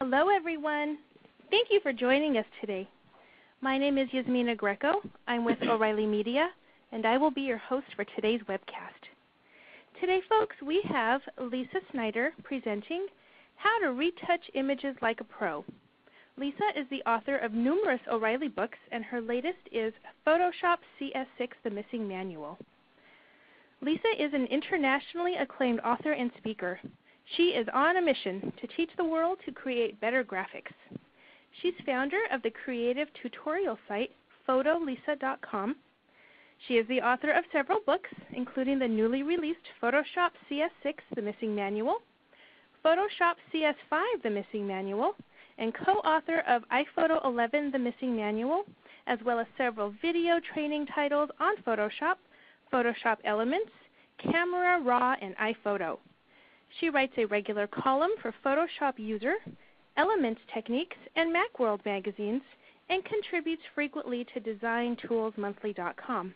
Hello, everyone. Thank you for joining us today. My name is Yasmina Greco. I'm with O'Reilly Media, and I will be your host for today's webcast. Today, folks, we have Lesa Snider presenting How to Retouch Images Like a Pro. Lesa is the author of numerous O'Reilly books, and her latest is Photoshop CS6, The Missing Manual. Lesa is an internationally acclaimed author and speaker. She is on a mission to teach the world to create better graphics. She's founder of the creative tutorial site photolesa.com. She is the author of several books, including the newly released Photoshop CS6, The Missing Manual, Photoshop CS5, The Missing Manual, and co-author of iPhoto 11, The Missing Manual, as well as several video training titles on Photoshop, Photoshop Elements, Camera Raw, and iPhoto. She writes a regular column for Photoshop User, Elements Techniques, and Macworld magazines, and contributes frequently to DesignToolsMonthly.com.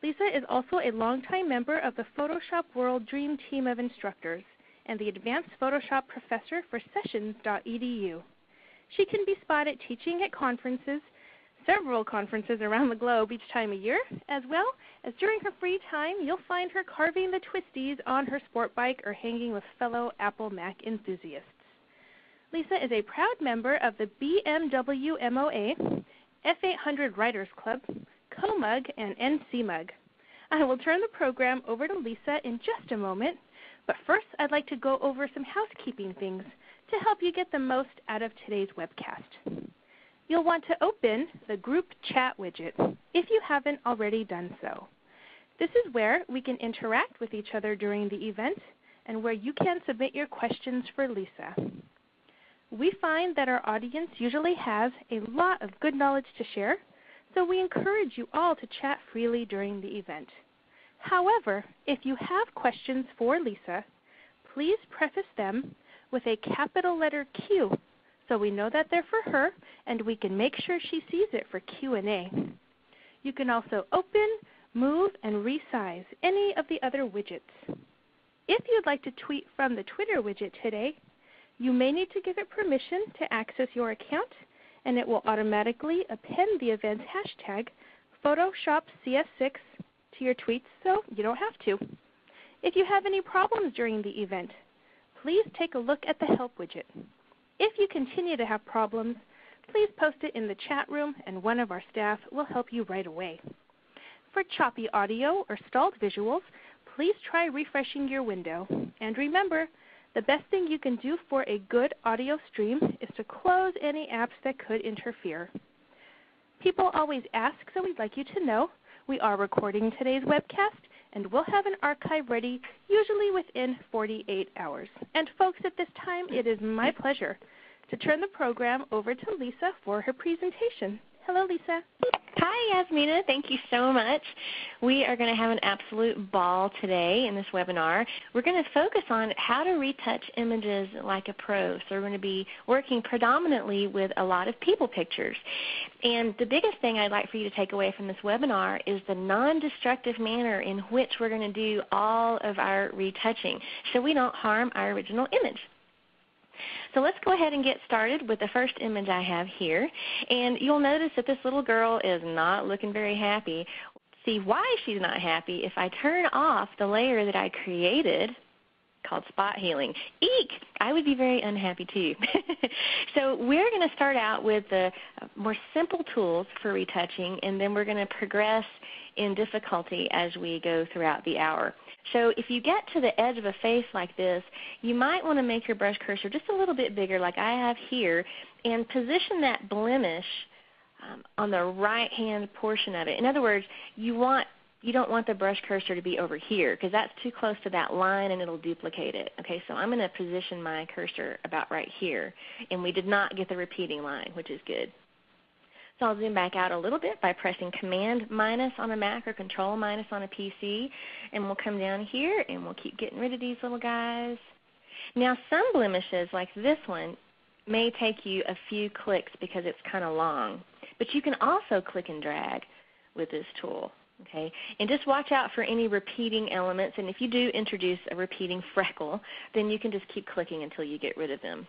Lesa is also a longtime member of the Photoshop World Dream Team of instructors and the Advanced Photoshop Professor for Sessions.edu. She can be spotted teaching at conferences, several conferences around the globe each time a year, as well as during her free time you'll find her carving the twisties on her sport bike or hanging with fellow Apple Mac enthusiasts. Lesa is a proud member of the BMW MOA, F800 Writers Club, CoMug, and NCMug. I will turn the program over to Lesa in just a moment, but first I'd like to go over some housekeeping things to help you get the most out of today's webcast. You'll want to open the group chat widget if you haven't already done so. This is where we can interact with each other during the event and where you can submit your questions for Lesa. We find that our audience usually has a lot of good knowledge to share, so we encourage you all to chat freely during the event. However, if you have questions for Lesa, please preface them with a capital letter Q so we know that they're for her and we can make sure she sees it for Q&A. You can also open, move, and resize any of the other widgets. If you'd like to tweet from the Twitter widget today, you may need to give it permission to access your account, and it will automatically append the event's hashtag Photoshop CS6 to your tweets, so you don't have to. If you have any problems during the event, please take a look at the Help widget. If you continue to have problems, please post it in the chat room and one of our staff will help you right away. For choppy audio or stalled visuals, please try refreshing your window. And remember, the best thing you can do for a good audio stream is to close any apps that could interfere. People always ask, so we'd like you to know we are recording today's webcast and we'll have an archive ready usually within 48 hours. And folks, at this time, it is my pleasure to turn the program over to Lesa for her presentation. Hello, Lesa. Hi, Yasmina. Thank you so much. We are going to have an absolute ball today in this webinar. We're going to focus on how to retouch images like a pro. So we're going to be working predominantly with a lot of people pictures. And the biggest thing I'd like for you to take away from this webinar is the non-destructive manner in which we're going to do all of our retouching so we don't harm our original image. So let's go ahead and get started with the first image I have here. And you'll notice that this little girl is not looking very happy. See why she's not happy if I turn off the layer that I created called spot healing. Eek! I would be very unhappy too. So we're going to start out with the more simple tools for retouching, and then we're going to progress in difficulty as we go throughout the hour. So if you get to the edge of a face like this, you might want to make your brush cursor just a little bit bigger like I have here and position that blemish on the right-hand portion of it. In other words, you don't want the brush cursor to be over here because that's too close to that line and it'll duplicate it. Okay, so I'm going to position my cursor about right here, and we did not get the repeating line, which is good. So I'll zoom back out a little bit by pressing Command minus on a Mac or Control minus on a PC, and we'll come down here and we'll keep getting rid of these little guys. Now some blemishes like this one may take you a few clicks because it's kind of long, but you can also click and drag with this tool. Okay, and just watch out for any repeating elements, and if you do introduce a repeating freckle, then you can just keep clicking until you get rid of them.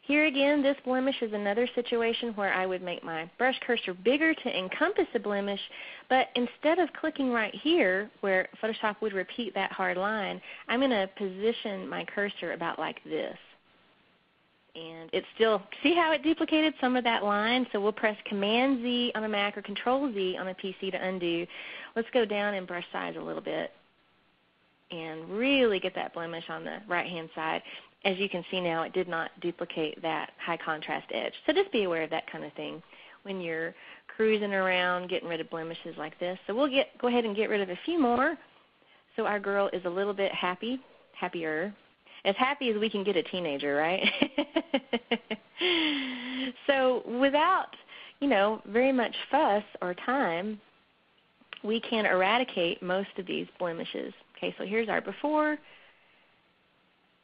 Here again, this blemish is another situation where I would make my brush cursor bigger to encompass a blemish, but instead of clicking right here where Photoshop would repeat that hard line, I'm going to position my cursor about like this. And it's still, see how it duplicated some of that line? So we'll press Command-Z on a Mac or Control-Z on a PC to undo. Let's go down and brush size a little bit and really get that blemish on the right-hand side. As you can see now, it did not duplicate that high contrast edge. So just be aware of that kind of thing when you're cruising around getting rid of blemishes like this. So we'll go ahead and get rid of a few more so our girl is a little bit happier. As happy as we can get a teenager, right? So without, very much fuss or time, we can eradicate most of these blemishes. Okay, so here's our before,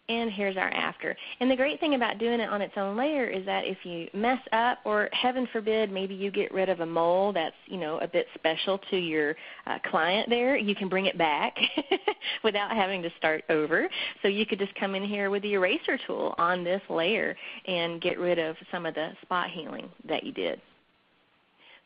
and here's our after. And the great thing about doing it on its own layer is that if you mess up, or heaven forbid, maybe you get rid of a mole that's a bit special to your client there, you can bring it back without having to start over. So you could just come in here with the eraser tool on this layer and get rid of some of the spot healing that you did.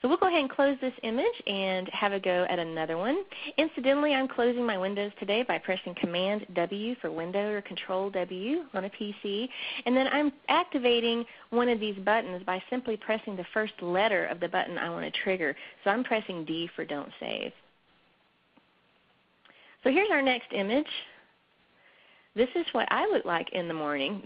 So we'll go ahead and close this image and have a go at another one. Incidentally, I'm closing my windows today by pressing Command-W for window or Control-W on a PC. And then I'm activating one of these buttons by simply pressing the first letter of the button I want to trigger. So I'm pressing D for Don't Save. So here's our next image. This is what I look like in the morning.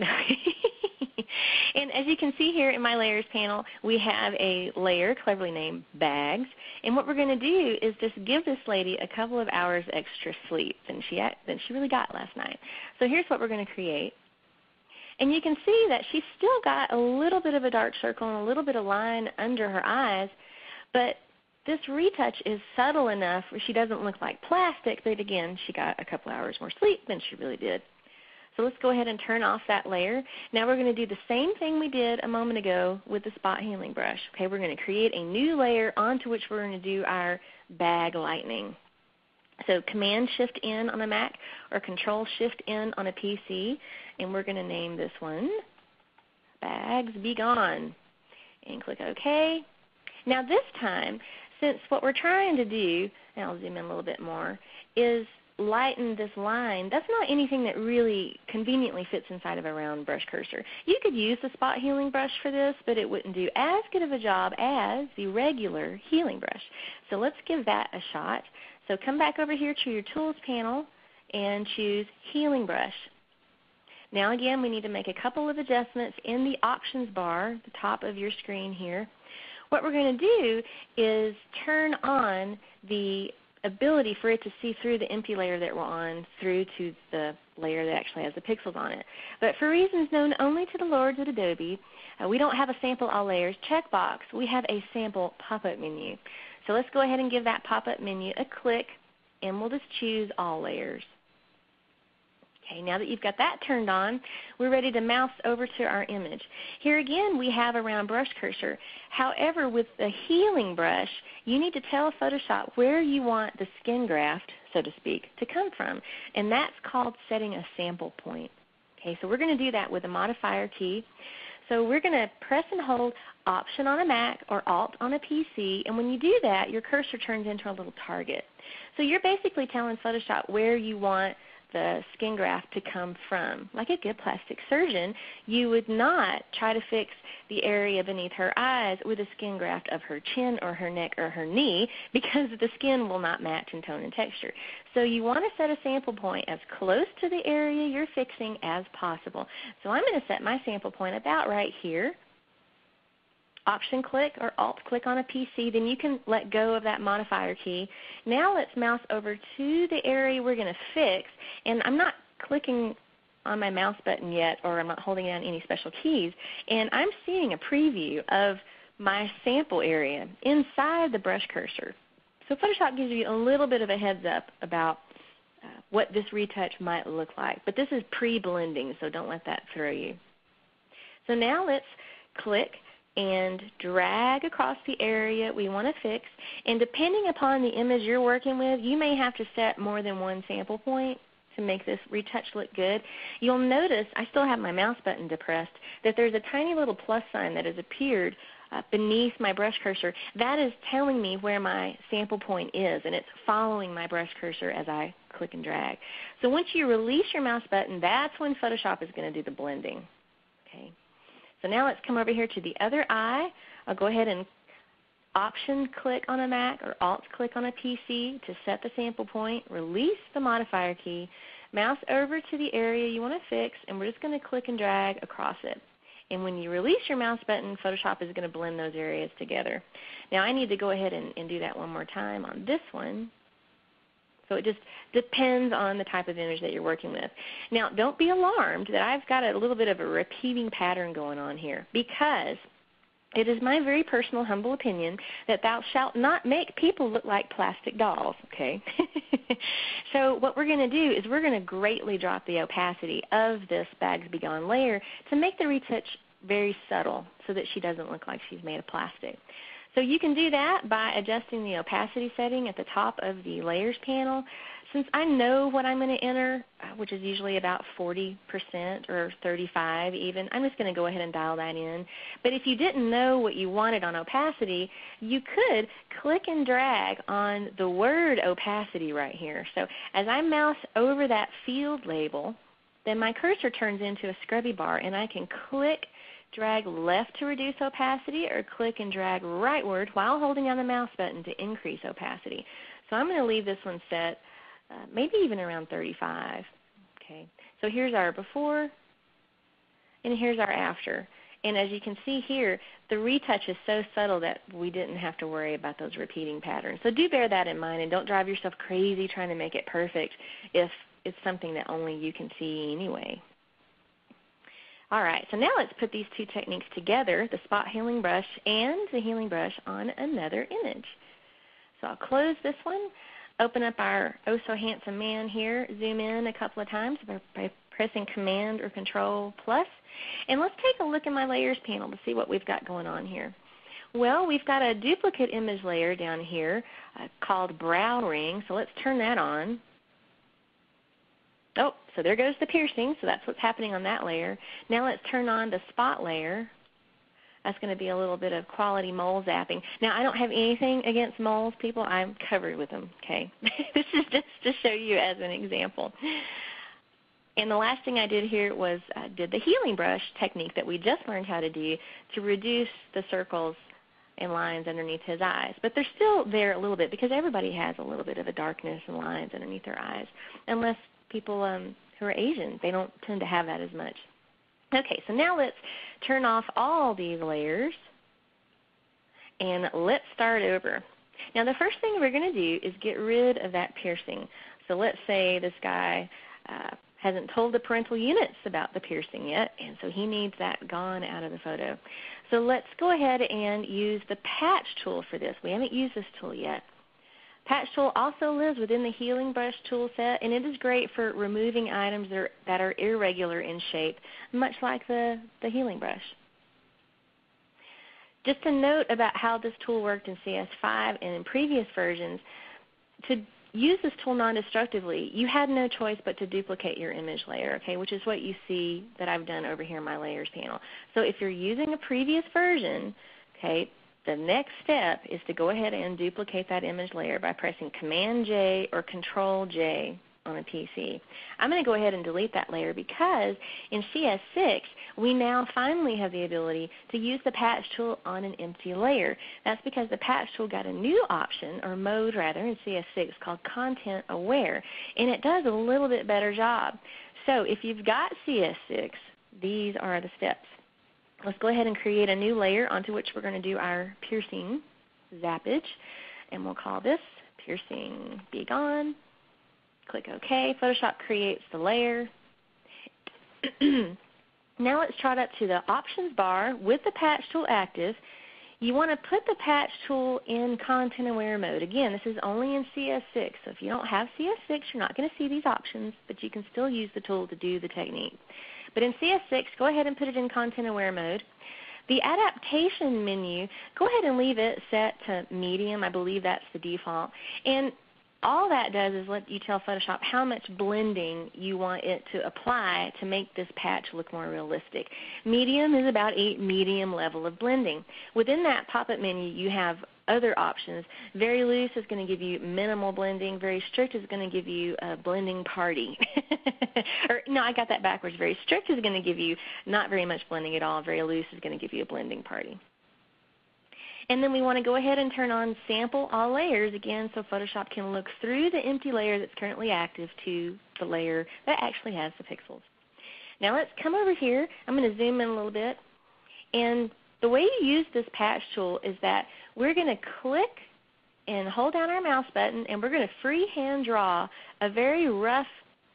And as you can see here in my layers panel, we have a layer cleverly named Bags. And what we're going to do is just give this lady a couple of hours extra sleep than she really got last night. So here's what we're going to create. And you can see that she's still got a little bit of a dark circle and a little bit of line under her eyes, but this retouch is subtle enough where she doesn't look like plastic, but again, she got a couple hours more sleep than she really did. So let's go ahead and turn off that layer. Now we're going to do the same thing we did a moment ago with the spot healing brush. Okay, we're going to create a new layer onto which we're going to do our bag lightening. So Command-Shift-N on a Mac or Control-Shift-N on a PC, and we're going to name this one Bags Be Gone, and click OK. Now this time, since what we're trying to do, and I'll zoom in a little bit more, is lighten this line, that's not anything that really conveniently fits inside of a round brush cursor. You could use the spot healing brush for this, but it wouldn't do as good of a job as the regular healing brush. So let's give that a shot. So come back over here to your Tools panel and choose Healing Brush. Now again, we need to make a couple of adjustments in the Options bar, the top of your screen here. What we're going to do is turn on the ability for it to see through the empty layer that we're on through to the layer that actually has the pixels on it. But for reasons known only to the lords of Adobe, we don't have a Sample All Layers checkbox. We have a Sample Pop-Up menu. So let's go ahead and give that pop-up menu a click, and we'll just choose All Layers. Okay, now that you've got that turned on, we're ready to mouse over to our image. Here again, we have a round brush cursor. However, with the healing brush, you need to tell Photoshop where you want the skin graft, so to speak, to come from, and that's called setting a sample point. Okay, so we're going to do that with the modifier key. So we're going to press and hold Option on a Mac or Alt on a PC, and when you do that, your cursor turns into a little target. So you're basically telling Photoshop where you want the skin graft to come from. Like a good plastic surgeon, you would not try to fix the area beneath her eyes with a skin graft of her chin or her neck or her knee, because the skin will not match in tone and texture. So you want to set a sample point as close to the area you're fixing as possible. So I'm going to set my sample point about right here. Option click or Alt click on a PC, then you can let go of that modifier key. Now let's mouse over to the area we're going to fix, and I'm not clicking on my mouse button yet, or I'm not holding down any special keys, and I'm seeing a preview of my sample area inside the brush cursor. So Photoshop gives you a little bit of a heads up about what this retouch might look like, but this is pre-blending, so don't let that throw you. So now let's click and drag across the area we want to fix. And depending upon the image you're working with, you may have to set more than one sample point to make this retouch look good. You'll notice I still have my mouse button depressed, that there's a tiny little plus sign that has appeared beneath my brush cursor. That is telling me where my sample point is, and it's following my brush cursor as I click and drag. So once you release your mouse button, that's when Photoshop is going to do the blending. Okay. So now let's come over here to the other eye. I'll go ahead and Option click on a Mac or Alt click on a PC to set the sample point, release the modifier key, mouse over to the area you want to fix, and we're just going to click and drag across it. And when you release your mouse button, Photoshop is going to blend those areas together. Now I need to go ahead and do that one more time on this one. So it just depends on the type of image that you're working with. Now don't be alarmed that I've got a little bit of a repeating pattern going on here, because it is my very personal, humble opinion that thou shalt not make people look like plastic dolls, okay? So what we're going to do is we're going to greatly drop the opacity of this Bags Be Gone layer to make the retouch very subtle so that she doesn't look like she's made of plastic. So you can do that by adjusting the opacity setting at the top of the Layers panel. Since I know what I'm going to enter, which is usually about 40% or 35 even, I'm just going to go ahead and dial that in. But if you didn't know what you wanted on opacity, you could click and drag on the word opacity right here. So as I mouse over that field label, then my cursor turns into a scrubby bar, and I can click, drag left to reduce opacity, or click and drag rightward while holding down the mouse button to increase opacity. So I'm going to leave this one set maybe even around 35. Okay. So here's our before, and here's our after. And as you can see here, the retouch is so subtle that we didn't have to worry about those repeating patterns. So do bear that in mind, and don't drive yourself crazy trying to make it perfect if it's something that only you can see anyway. All right, so now let's put these two techniques together, the spot healing brush and the healing brush, on another image. So I'll close this one, open up our Oh So Handsome Man here, zoom in a couple of times by pressing Command or Control plus, and let's take a look at my Layers panel to see what we've got going on here. Well, we've got a duplicate image layer down here called Brow Ring, so let's turn that on. Oh, so there goes the piercing, so that's what's happening on that layer. Now let's turn on the spot layer. That's going to be a little bit of quality mole zapping. Now, I don't have anything against moles, people. I'm covered with them, okay? This is just to show you as an example. And the last thing I did here was did the healing brush technique that we just learned how to do to reduce the circles and lines underneath his eyes. But they're still there a little bit because everybody has a little bit of a darkness and lines underneath their eyes, unless people who are Asian, they don't tend to have that as much. Okay, so now let's turn off all these layers, and let's start over. Now the first thing we're going to do is get rid of that piercing. So let's say this guy hasn't told the parental units about the piercing yet, and so he needs that gone out of the photo. So let's go ahead and use the patch tool for this. We haven't used this tool yet. Patch tool also lives within the healing brush tool set, and it is great for removing items that are irregular in shape, much like the healing brush. Just a note about how this tool worked in CS5 and in previous versions, to use this tool non-destructively, you had no choice but to duplicate your image layer, okay, which is what you see that I've done over here in my Layers panel. So if you're using a previous version, okay, the next step is to go ahead and duplicate that image layer by pressing Command-J or Control-J on a PC. I'm going to go ahead and delete that layer because in CS6 we now finally have the ability to use the patch tool on an empty layer. That's because the patch tool got a new option, or mode rather, in CS6 called Content Aware, and it does a little bit better job. So if you've got CS6, these are the steps. Let's go ahead and create a new layer onto which we're going to do our piercing zappage, and we'll call this Piercing Be Gone. Click OK. Photoshop creates the layer. Now let's trot up to the Options bar with the Patch tool active. You want to put the Patch tool in Content Aware mode. Again, this is only in CS6, so if you don't have CS6, you're not going to see these options, but you can still use the tool to do the technique. But in CS6, go ahead and put it in Content Aware mode. The adaptation menu, go ahead and leave it set to medium. I believe that's the default. And all that does is let you tell Photoshop how much blending you want it to apply to make this patch look more realistic. Medium is about a medium level of blending. Within that pop-up menu, you have other options. Very loose is going to give you minimal blending. Very strict is going to give you a blending party. Or no, I got that backwards. Very strict is going to give you not very much blending at all. Very loose is going to give you a blending party. And then we want to go ahead and turn on Sample All Layers again so Photoshop can look through the empty layer that's currently active to the layer that actually has the pixels. Now let's come over here. I'm going to zoom in a little bit. And the way you use this patch tool is that we're going to click and hold down our mouse button, and we're going to freehand draw a very rough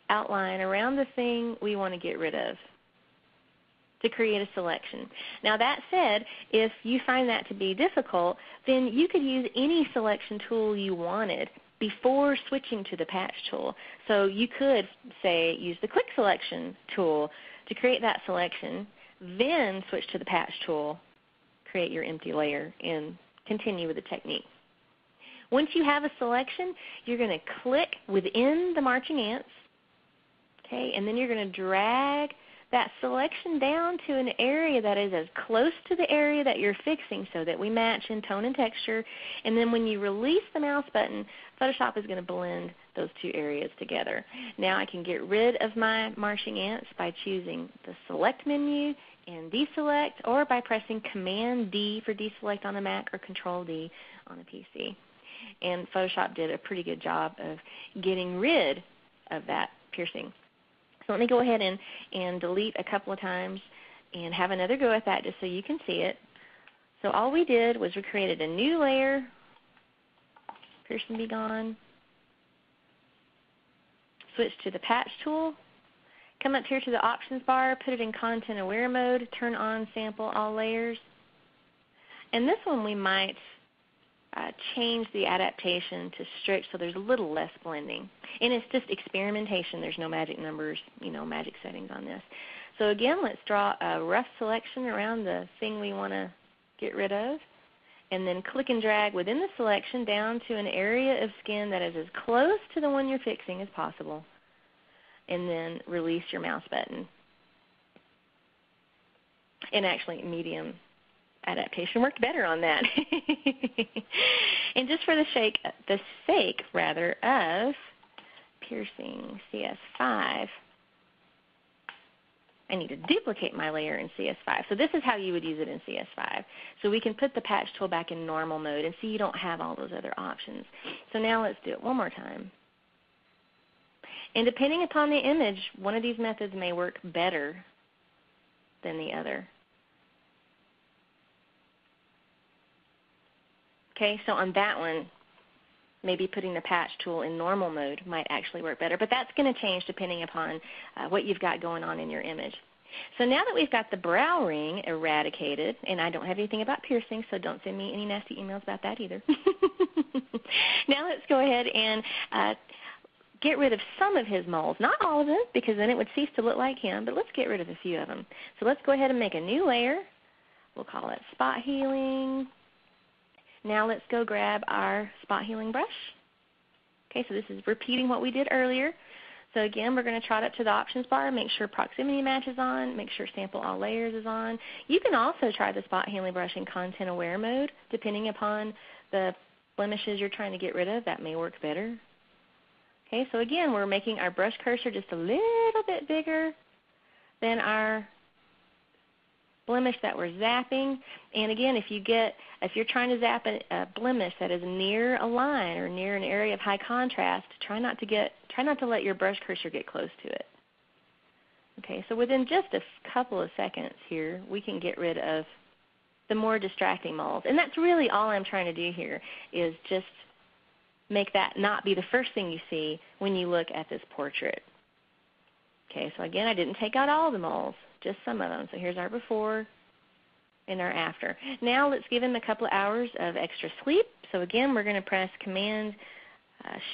outline around the thing we want to get rid of to create a selection. Now that said, if you find that to be difficult, then you could use any selection tool you wanted before switching to the patch tool. So you could, say, use the quick selection tool to create that selection, then switch to the patch tool, create your empty layer, and continue with the technique. Once you have a selection, you're going to click within the marching ants, okay, and then you're going to drag that selection down to an area that is as close to the area that you're fixing so that we match in tone and texture. And then when you release the mouse button, Photoshop is going to blend those two areas together. Now I can get rid of my marching ants by choosing the Select menu and deselect, or by pressing Command D for deselect on a Mac or Control D on a PC. And Photoshop did a pretty good job of getting rid of that piercing. So let me go ahead and delete a couple of times and have another go at that just so you can see it. So all we did was we created a new layer, piercing be gone, switch to the patch tool, come up here to the options bar, put it in content aware mode, turn on Sample All Layers. And this one we might change the adaptation to strict so there's a little less blending. And it's just experimentation. There's no magic numbers, magic settings on this. So again, let's draw a rough selection around the thing we want to get rid of. And then click and drag within the selection down to an area of skin that is as close to the one you're fixing as possible. And then release your mouse button. And actually, medium adaptation worked better on that. And just for the sake of piercing CS5, I need to duplicate my layer in CS5. So this is how you would use it in CS5. So we can put the patch tool back in normal mode and see you don't have all those other options. So now let's do it one more time. And depending upon the image, one of these methods may work better than the other. Okay, so on that one, maybe putting the patch tool in normal mode might actually work better. But that's going to change depending upon what you've got going on in your image. So now that we've got the brow ring eradicated, and I don't have anything about piercing, so don't send me any nasty emails about that either. Now let's go ahead and get rid of some of his moles. Not all of them, because then it would cease to look like him, but let's get rid of a few of them. So let's go ahead and make a new layer. We'll call it Spot Healing. Now let's go grab our spot healing brush. Okay, so this is repeating what we did earlier. So again, we're going to trot up to the options bar, make sure proximity match is on, make sure sample all layers is on. You can also try the spot healing brush in content aware mode. Depending upon the blemishes you're trying to get rid of, that may work better. Okay, so again, we're making our brush cursor just a little bit bigger than our blemish that we're zapping. And again, if you're trying to zap a blemish that is near a line or near an area of high contrast, try not to let your brush cursor get close to it. Okay, so within just a couple of seconds here, we can get rid of the more distracting moles. And that's really all I'm trying to do here, is just make that not be the first thing you see when you look at this portrait. Okay, so again, I didn't take out all the moles, just some of them. So here's our before and our after. Now let's give him a couple of hours of extra sleep. So again, we're going to press Command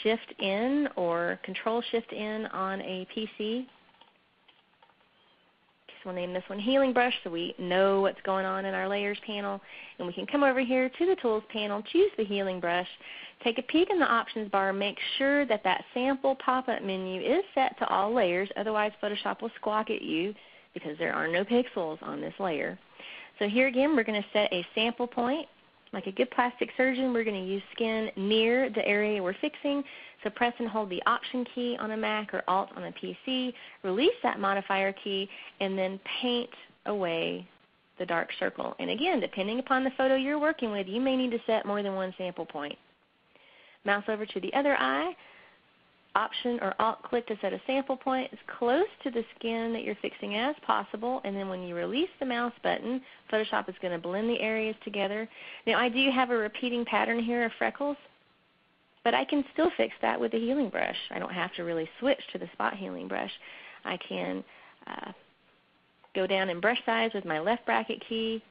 Shift N or Control Shift N on a PC. We'll name this one Healing Brush so we know what's going on in our Layers panel. And we can come over here to the Tools panel, choose the Healing Brush, take a peek in the Options bar, make sure that that sample pop-up menu is set to all layers, otherwise Photoshop will squawk at you because there are no pixels on this layer. So here again, we're going to set a sample point. Like a good plastic surgeon, we're going to use skin near the area we're fixing. So press and hold the Option key on a Mac or Alt on a PC, release that modifier key, and then paint away the dark circle. And again, depending upon the photo you're working with, you may need to set more than one sample point. Mouse over to the other eye, Option or Alt click to set a sample point as close to the skin that you're fixing as possible, and then when you release the mouse button, Photoshop is going to blend the areas together. Now I do have a repeating pattern here of freckles, but I can still fix that with the healing brush. I don't have to really switch to the spot healing brush. I can go down in brush size with my left bracket key,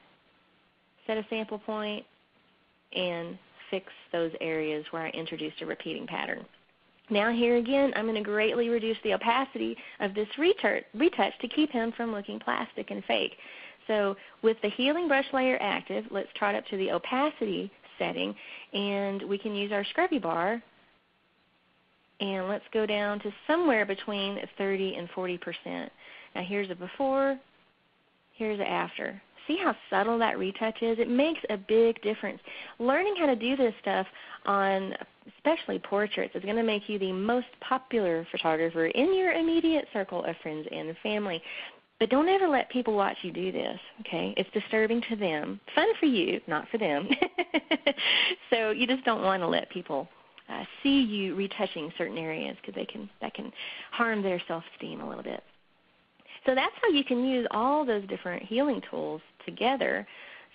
set a sample point, and fix those areas where I introduced a repeating pattern. Now here again, I'm going to greatly reduce the opacity of this retouch to keep him from looking plastic and fake. So with the healing brush layer active, let's trot up to the opacity setting, and we can use our scrubby bar, and let's go down to somewhere between 30 and 40%. Now here's a before, here's a after. See how subtle that retouch is? It makes a big difference. Learning how to do this stuff on especially portraits is going to make you the most popular photographer in your immediate circle of friends and family. But don't ever let people watch you do this, okay? It's disturbing to them. Fun for you, not for them. So you just don't want to let people see you retouching certain areas because that can harm their self-esteem a little bit. So that's how you can use all those different healing tools together.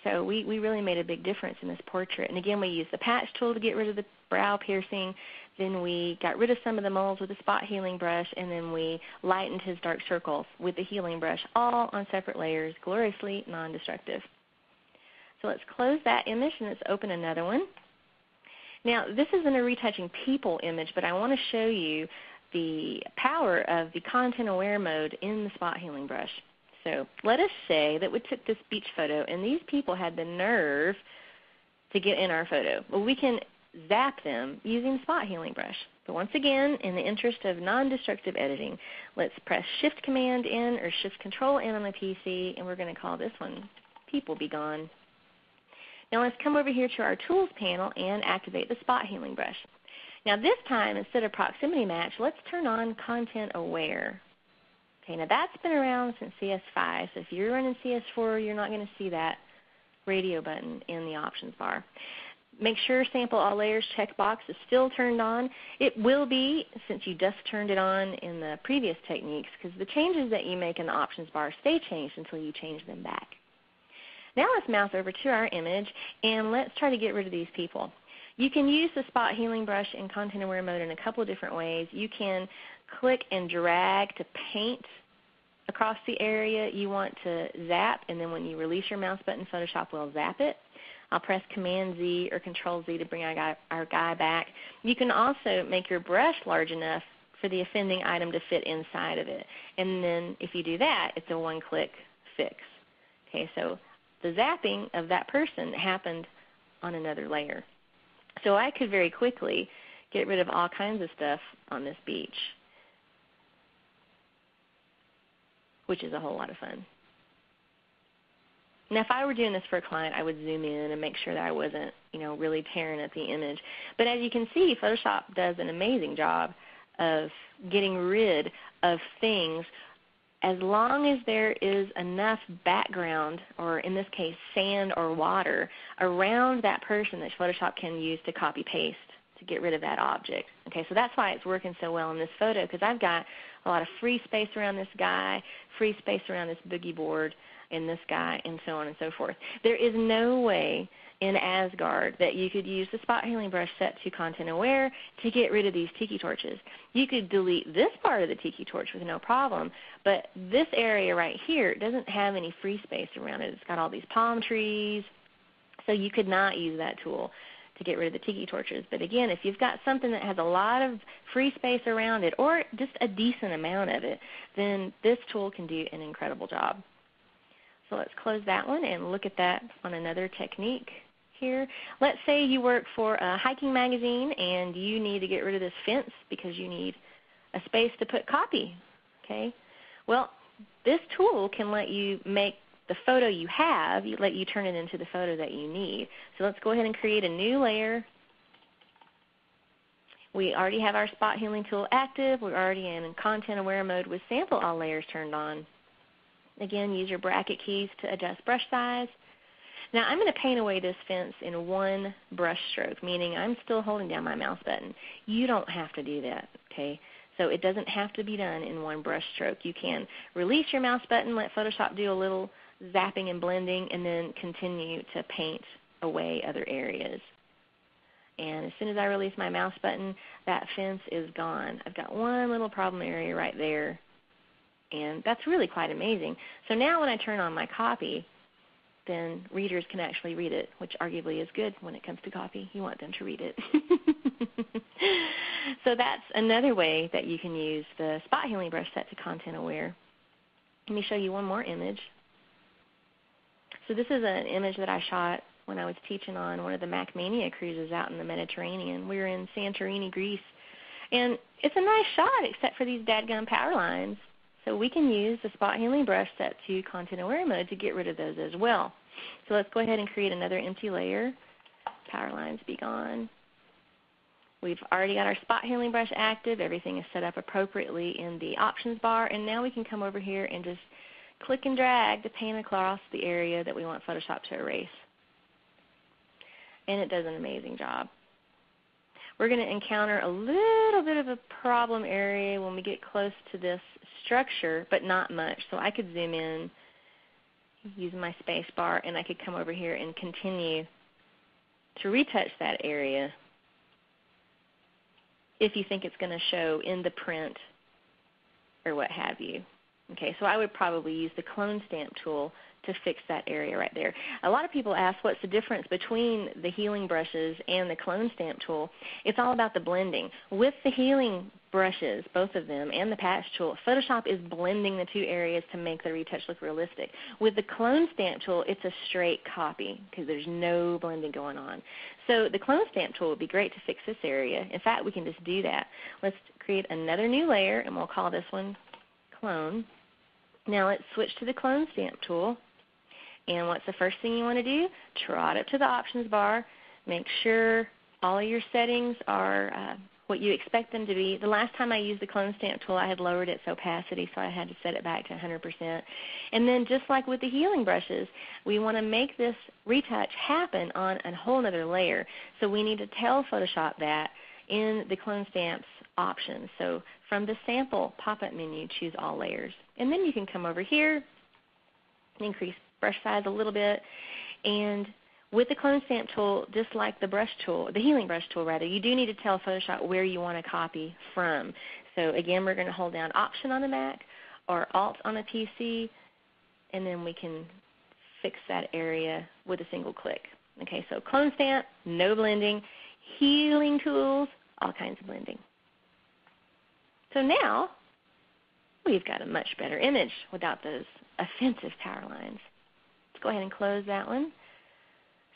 So we really made a big difference in this portrait. And again, we used the patch tool to get rid of the brow piercing. Then we got rid of some of the moles with the spot healing brush, and then we lightened his dark circles with the healing brush, all on separate layers, gloriously non-destructive. So let's close that image and let's open another one. Now this isn't a retouching people image, but I want to show you the power of the content-aware mode in the spot healing brush. So let us say that we took this beach photo and these people had the nerve to get in our photo. Well, we can zap them using the spot healing brush. But once again, in the interest of non-destructive editing, let's press Shift-Command-N or Shift-Control-N on the PC, and we're going to call this one People Be Gone. Now let's come over here to our Tools panel and activate the spot healing brush. Now this time, instead of proximity match, let's turn on content aware. Okay, now that's been around since CS5, so if you're running CS4, you're not going to see that radio button in the options bar. Make sure Sample All Layers checkbox is still turned on. It will be since you just turned it on in the previous techniques, because the changes that you make in the options bar stay changed until you change them back. Now let's mouse over to our image and let's try to get rid of these people. You can use the spot healing brush in content aware mode in a couple of different ways. You can click and drag to paint across the area you want to zap, and then when you release your mouse button, Photoshop will zap it. I'll press Command-Z or Control-Z to bring our guy back. You can also make your brush large enough for the offending item to fit inside of it. And then if you do that, it's a one-click fix. Okay, so the zapping of that person happened on another layer. So I could very quickly get rid of all kinds of stuff on this beach, which is a whole lot of fun. Now if I were doing this for a client, I would zoom in and make sure that I wasn't, really tearing at the image. But as you can see, Photoshop does an amazing job of getting rid of things as long as there is enough background, or in this case sand or water, around that person that Photoshop can use to copy-paste to get rid of that object. Okay, so that's why it's working so well in this photo, because I've got a lot of free space around this guy, free space around this boogie board, and this guy, and so on and so forth. There is no way in Asgard that you could use the spot healing brush set to content aware to get rid of these tiki torches. You could delete this part of the tiki torch with no problem, but this area right here doesn't have any free space around it. It's got all these palm trees, so you could not use that tool to get rid of the tiki torches. But again, if you've got something that has a lot of free space around it or just a decent amount of it, then this tool can do an incredible job. So let's close that one and look at that on another technique here. Let's say you work for a hiking magazine and you need to get rid of this fence because you need a space to put copy. Okay? Well, this tool can let you make the photo you have, let you turn it into the photo that you need. So let's go ahead and create a new layer. We already have our spot healing tool active. We're already in content aware mode with sample all layers turned on. Again, use your bracket keys to adjust brush size. Now I'm going to paint away this fence in one brush stroke, meaning I'm still holding down my mouse button. You don't have to do that, okay? So it doesn't have to be done in one brush stroke. You can release your mouse button, let Photoshop do a little zapping and blending, and then continue to paint away other areas. And as soon as I release my mouse button, that fence is gone. I've got one little problem area right there, and that's really quite amazing. So now when I turn on my copy, then readers can actually read it, which arguably is good when it comes to copy. You want them to read it. So that's another way that you can use the spot healing brush set to content aware. Let me show you one more image. So this is an image that I shot when I was teaching on one of the Macmania cruises out in the Mediterranean. We were in Santorini, Greece. And it's a nice shot except for these dadgum power lines. So we can use the spot healing brush set to content aware mode to get rid of those as well. So let's go ahead and create another empty layer. Power lines be gone. We've already got our spot healing brush active. Everything is set up appropriately in the options bar. And now we can come over here and just click and drag to paint across the area that we want Photoshop to erase. And it does an amazing job. We're going to encounter a little bit of a problem area when we get close to this structure, but not much. So I could zoom in using my space bar, and I could come over here and continue to retouch that area if you think it's going to show in the print or what have you. Okay, so I would probably use the clone stamp tool to fix that area right there. A lot of people ask what's the difference between the healing brushes and the clone stamp tool. It's all about the blending. With the healing brushes, both of them, and the patch tool, Photoshop is blending the two areas to make the retouch look realistic. With the clone stamp tool, it's a straight copy because there's no blending going on. So the clone stamp tool would be great to fix this area. In fact, we can just do that. Let's create another new layer, and we'll call this one Clone. Now let's switch to the clone stamp tool. And what's the first thing you want to do? Trot up to the options bar. Make sure all of your settings are what you expect them to be. The last time I used the clone stamp tool, I had lowered its opacity, so I had to set it back to 100%. And then just like with the healing brushes, we want to make this retouch happen on a whole other layer. So we need to tell Photoshop that in the clone stamps options. So from the sample pop-up menu, choose all layers. And then you can come over here, increase brush size a little bit, and with the clone stamp tool, just like the brush tool, the healing brush tool rather, you do need to tell Photoshop where you want to copy from. So again, we're going to hold down Option on the Mac or Alt on a PC, and then we can fix that area with a single click. Okay, so clone stamp, no blending, healing tools, all kinds of blending. So now we've got a much better image without those offensive power lines. Go ahead and close that one.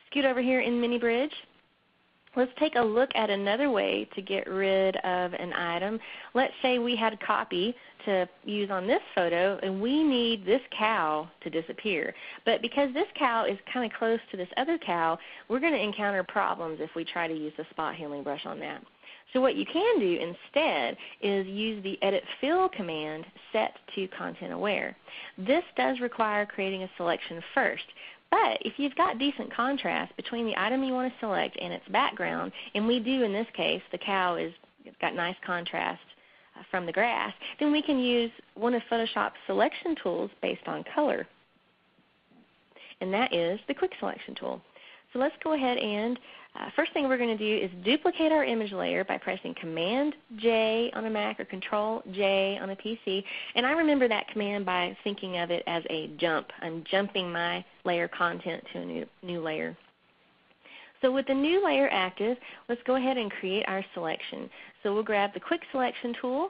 Scoot over here in Mini Bridge. Let's take a look at another way to get rid of an item. Let's say we had a copy to use on this photo and we need this cow to disappear. But because this cow is kind of close to this other cow, we're going to encounter problems if we try to use the spot healing brush on that. So what you can do instead is use the Edit Fill command set to content aware. This does require creating a selection first. But if you've got decent contrast between the item you want to select and its background, and we do in this case, the cow is got nice contrast from the grass, then we can use one of Photoshop's selection tools based on color. And that is the Quick Selection tool. So let's go ahead and first thing we're going to do is duplicate our image layer by pressing Command-J on a Mac or Control-J on a PC. And I remember that command by thinking of it as a jump. I'm jumping my layer content to a new layer. So with the new layer active, let's go ahead and create our selection. So we'll grab the quick selection tool,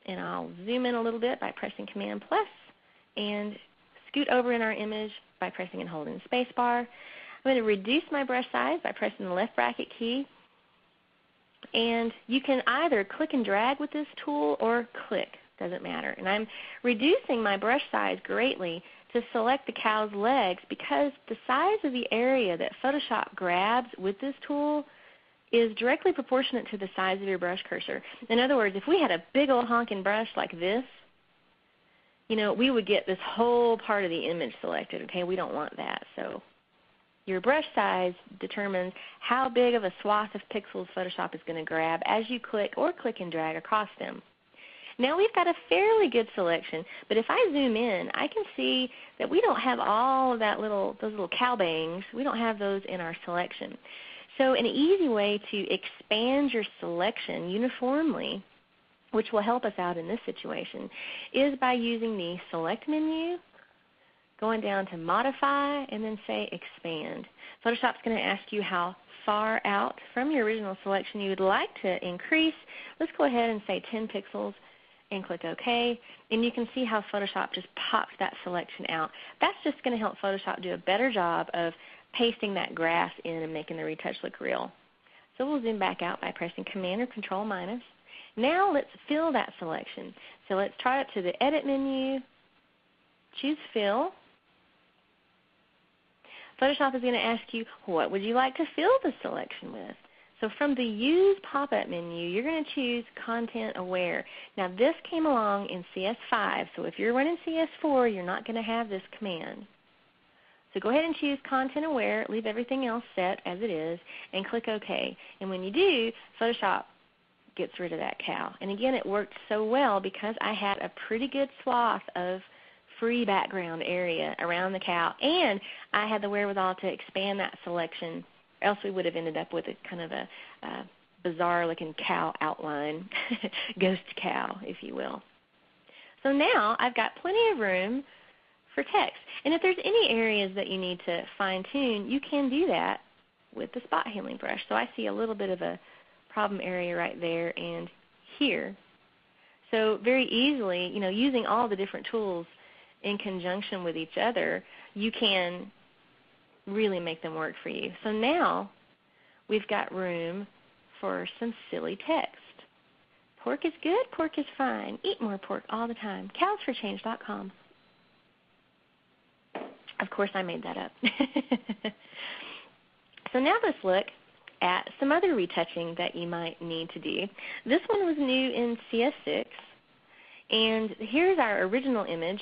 and I'll zoom in a little bit by pressing Command plus, and scoot over in our image by pressing and holding the space bar. I'm going to reduce my brush size by pressing the left bracket key. And you can either click and drag with this tool or click, doesn't matter. And I'm reducing my brush size greatly to select the cow's legs because the size of the area that Photoshop grabs with this tool is directly proportionate to the size of your brush cursor. In other words, if we had a big old honking brush like this, we would get this whole part of the image selected. Okay, we don't want that. So your brush size determines how big of a swath of pixels Photoshop is going to grab as you click or click and drag across them. Now we've got a fairly good selection, but if I zoom in, I can see that we don't have all of those little cow bangs. We don't have those in our selection. So an easy way to expand your selection uniformly, which will help us out in this situation, is by using the Select menu, going down to Modify, and then say Expand. Photoshop's going to ask you how far out from your original selection you would like to increase. Let's go ahead and say 10 pixels and click OK. And you can see how Photoshop just pops that selection out. That's just going to help Photoshop do a better job of pasting that grass in and making the retouch look real. So we'll zoom back out by pressing Command or Control minus. Now let's fill that selection. So let's try it to the Edit menu, choose Fill. Photoshop is going to ask you, what would you like to fill the selection with? So from the Use pop-up menu, you're going to choose Content Aware. Now this came along in CS5, so if you're running CS4, you're not going to have this command. So go ahead and choose Content Aware, leave everything else set as it is, and click OK. And when you do, Photoshop gets rid of that cow. And again, it worked so well because I had a pretty good swath of free background area around the cow, and I had the wherewithal to expand that selection, or else we would have ended up with a kind of a bizarre looking cow outline, ghost cow, if you will. So now I've got plenty of room for text. And if there's any areas that you need to fine tune, you can do that with the spot healing brush. So I see a little bit of a problem area right there and here. So very easily, using all the different tools in conjunction with each other, you can really make them work for you. So now we've got room for some silly text. Pork is good, pork is fine. Eat more pork all the time. Cowsforchange.com. Of course I made that up. So now let's look at some other retouching that you might need to do. This one was new in CS6, and here's our original image.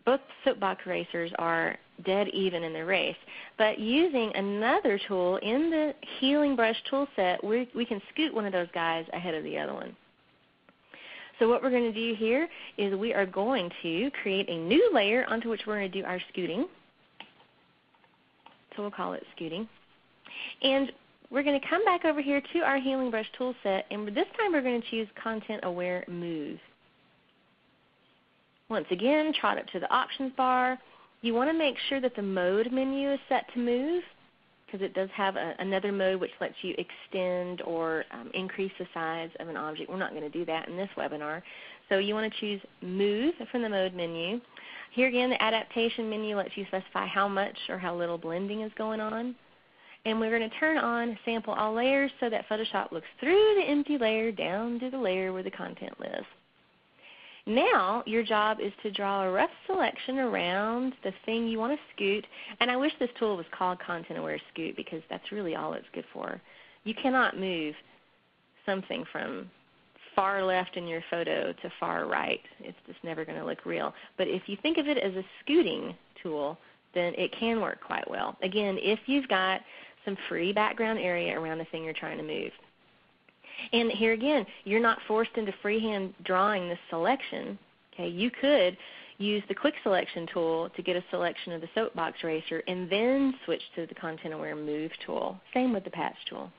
Both soapbox erasers are dead even in the race, but using another tool in the healing brush tool set, we can scoot one of those guys ahead of the other one. So what we're going to do here is we are going to create a new layer onto which we're going to do our scooting. So we'll call it scooting. And we're going to come back over here to our healing brush tool set, and this time we're going to choose Content Aware Move. Once again, trot up to the options bar. You want to make sure that the mode menu is set to move, because it does have another mode which lets you extend or increase the size of an object. We're not going to do that in this webinar. So you want to choose Move from the mode menu. Here again, the adaptation menu lets you specify how much or how little blending is going on. And we're going to turn on Sample All Layers so that Photoshop looks through the empty layer down to the layer where the content lives. Now your job is to draw a rough selection around the thing you want to scoot. And I wish this tool was called Content Aware Scoot, because that's really all it's good for. You cannot move something from far left in your photo to far right. It's just never going to look real. But if you think of it as a scooting tool, then it can work quite well. Again, if you've got some free background area around the thing you're trying to move. And here again, you're not forced into freehand drawing this selection. Okay, you could use the Quick Selection tool to get a selection of the soapbox eraser and then switch to the Content Aware Move tool. Same with the patch tool.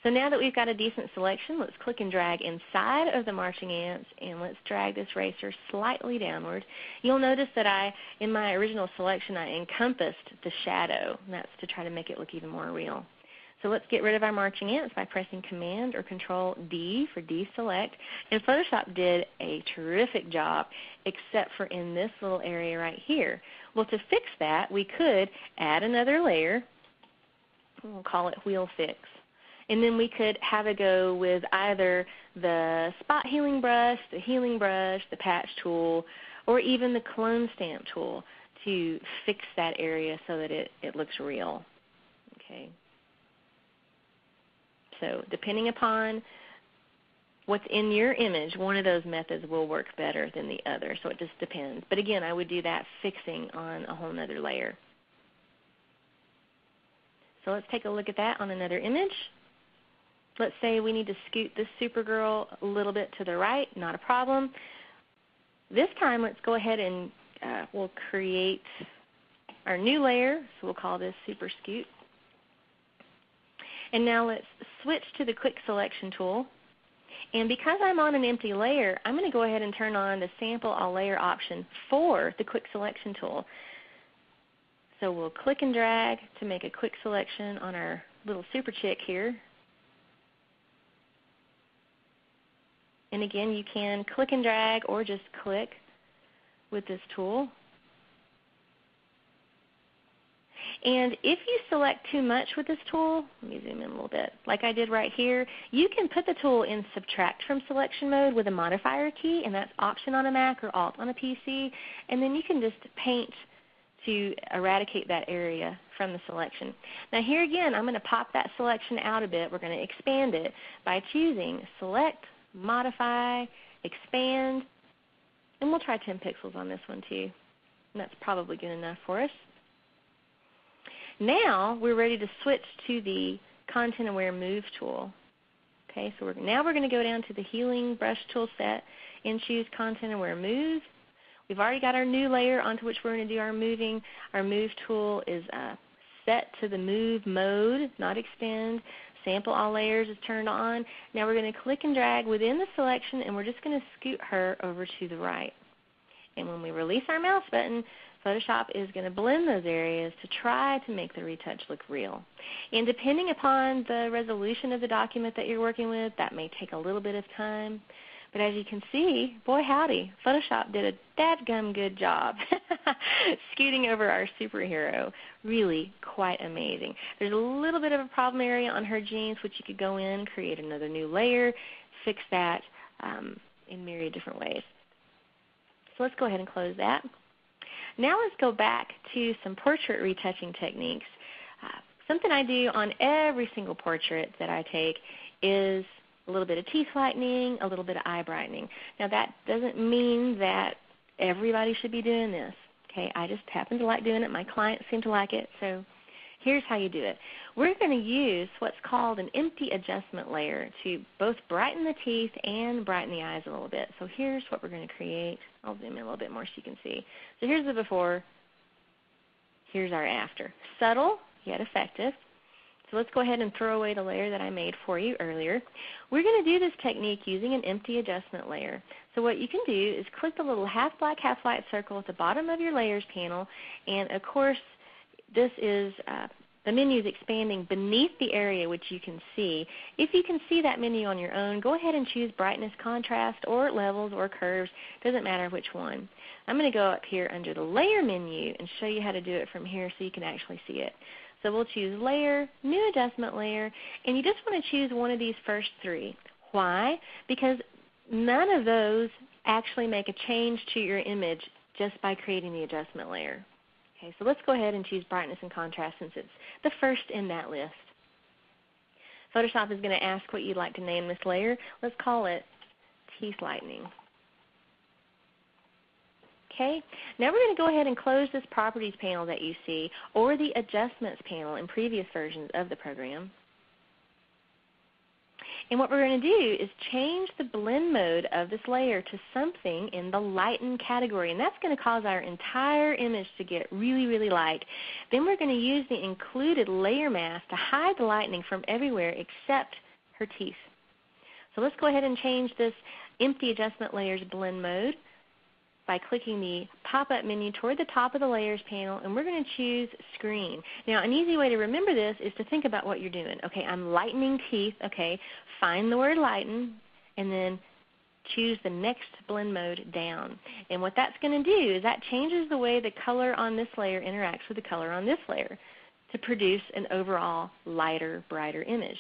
So now that we've got a decent selection, let's click and drag inside of the marching ants, and let's drag this eraser slightly downward. You'll notice that in my original selection, I encompassed the shadow, and that's to try to make it look even more real. So let's get rid of our marching ants by pressing Command or Control D for deselect. And Photoshop did a terrific job, except for in this little area right here. Well, to fix that, we could add another layer. We'll call it Wheel Fix. And then we could have it go with either the spot healing brush, the patch tool, or even the clone stamp tool to fix that area so that it looks real. Okay. So depending upon what's in your image, one of those methods will work better than the other. So it just depends. But again, I would do that fixing on a whole other layer. So let's take a look at that on another image. Let's say we need to scoot this Supergirl a little bit to the right, not a problem. This time let's go ahead and we'll create our new layer. So we'll call this Super Scoot. And now let's switch to the Quick Selection tool. And because I'm on an empty layer, I'm going to go ahead and turn on the Sample All Layer option for the Quick Selection tool. So we'll click and drag to make a quick selection on our little super chick here. And again, you can click and drag or just click with this tool. And if you select too much with this tool, let me zoom in a little bit, like I did right here, you can put the tool in subtract from selection mode with a modifier key, and that's Option on a Mac or Alt on a PC, and then you can just paint to eradicate that area from the selection. Now here again, I'm going to pop that selection out a bit. We're going to expand it by choosing Select, Modify, Expand, and we'll try 10 pixels on this one too. And that's probably good enough for us. Now we're ready to switch to the Content Aware Move tool. Okay, so now we're going to go down to the Healing Brush tool set and choose Content Aware Move. We've already got our new layer onto which we're going to do our moving. Our Move tool is set to the Move mode, not Extend. Sample All Layers is turned on. Now we're going to click and drag within the selection, and we're just going to scoot her over to the right. And when we release our mouse button, Photoshop is going to blend those areas to try to make the retouch look real. And depending upon the resolution of the document that you're working with, that may take a little bit of time. But as you can see, boy howdy, Photoshop did a dadgum good job scooting over our superhero. Really quite amazing. There's a little bit of a problem area on her jeans, which you could go in, create another new layer, fix that in myriad different ways. So let's go ahead and close that. Now let's go back to some portrait retouching techniques. Something I do on every single portrait that I take is a little bit of teeth lightening, a little bit of eye brightening. Now that doesn't mean that everybody should be doing this. Okay, I just happen to like doing it. My clients seem to like it, so here's how you do it. We're going to use what's called an empty adjustment layer to both brighten the teeth and brighten the eyes a little bit. So here's what we're going to create. I'll zoom in a little bit more so you can see. So here's the before. Here's our after. Subtle, yet effective. So let's go ahead and throw away the layer that I made for you earlier. We're going to do this technique using an empty adjustment layer. So what you can do is click the little half black, half white circle at the bottom of your layers panel, and of course this is the menu is expanding beneath the area which you can see. If you can see that menu on your own, go ahead and choose brightness, contrast, or levels, or curves. Doesn't matter which one. I'm going to go up here under the layer menu and show you how to do it from here so you can actually see it. So we'll choose Layer, New Adjustment Layer, and you just want to choose one of these first three. Why? Because none of those actually make a change to your image just by creating the adjustment layer. Okay, so let's go ahead and choose Brightness and Contrast since it's the first in that list. Photoshop is going to ask what you'd like to name this layer. Let's call it Teeth Lightening. Okay, now we're going to go ahead and close this Properties panel that you see, or the Adjustments panel in previous versions of the program. And what we're going to do is change the blend mode of this layer to something in the lighten category, and that's going to cause our entire image to get really, really light. Then we're going to use the included layer mask to hide the lightening from everywhere except her teeth. So let's go ahead and change this empty adjustment layers blend mode by clicking the pop-up menu toward the top of the layers panel, and we're going to choose screen. Now an easy way to remember this is to think about what you're doing. Okay, I'm lightening teeth. Okay, find the word lighten and then choose the next blend mode down. And what that's going to do is that changes the way the color on this layer interacts with the color on this layer to produce an overall lighter, brighter image.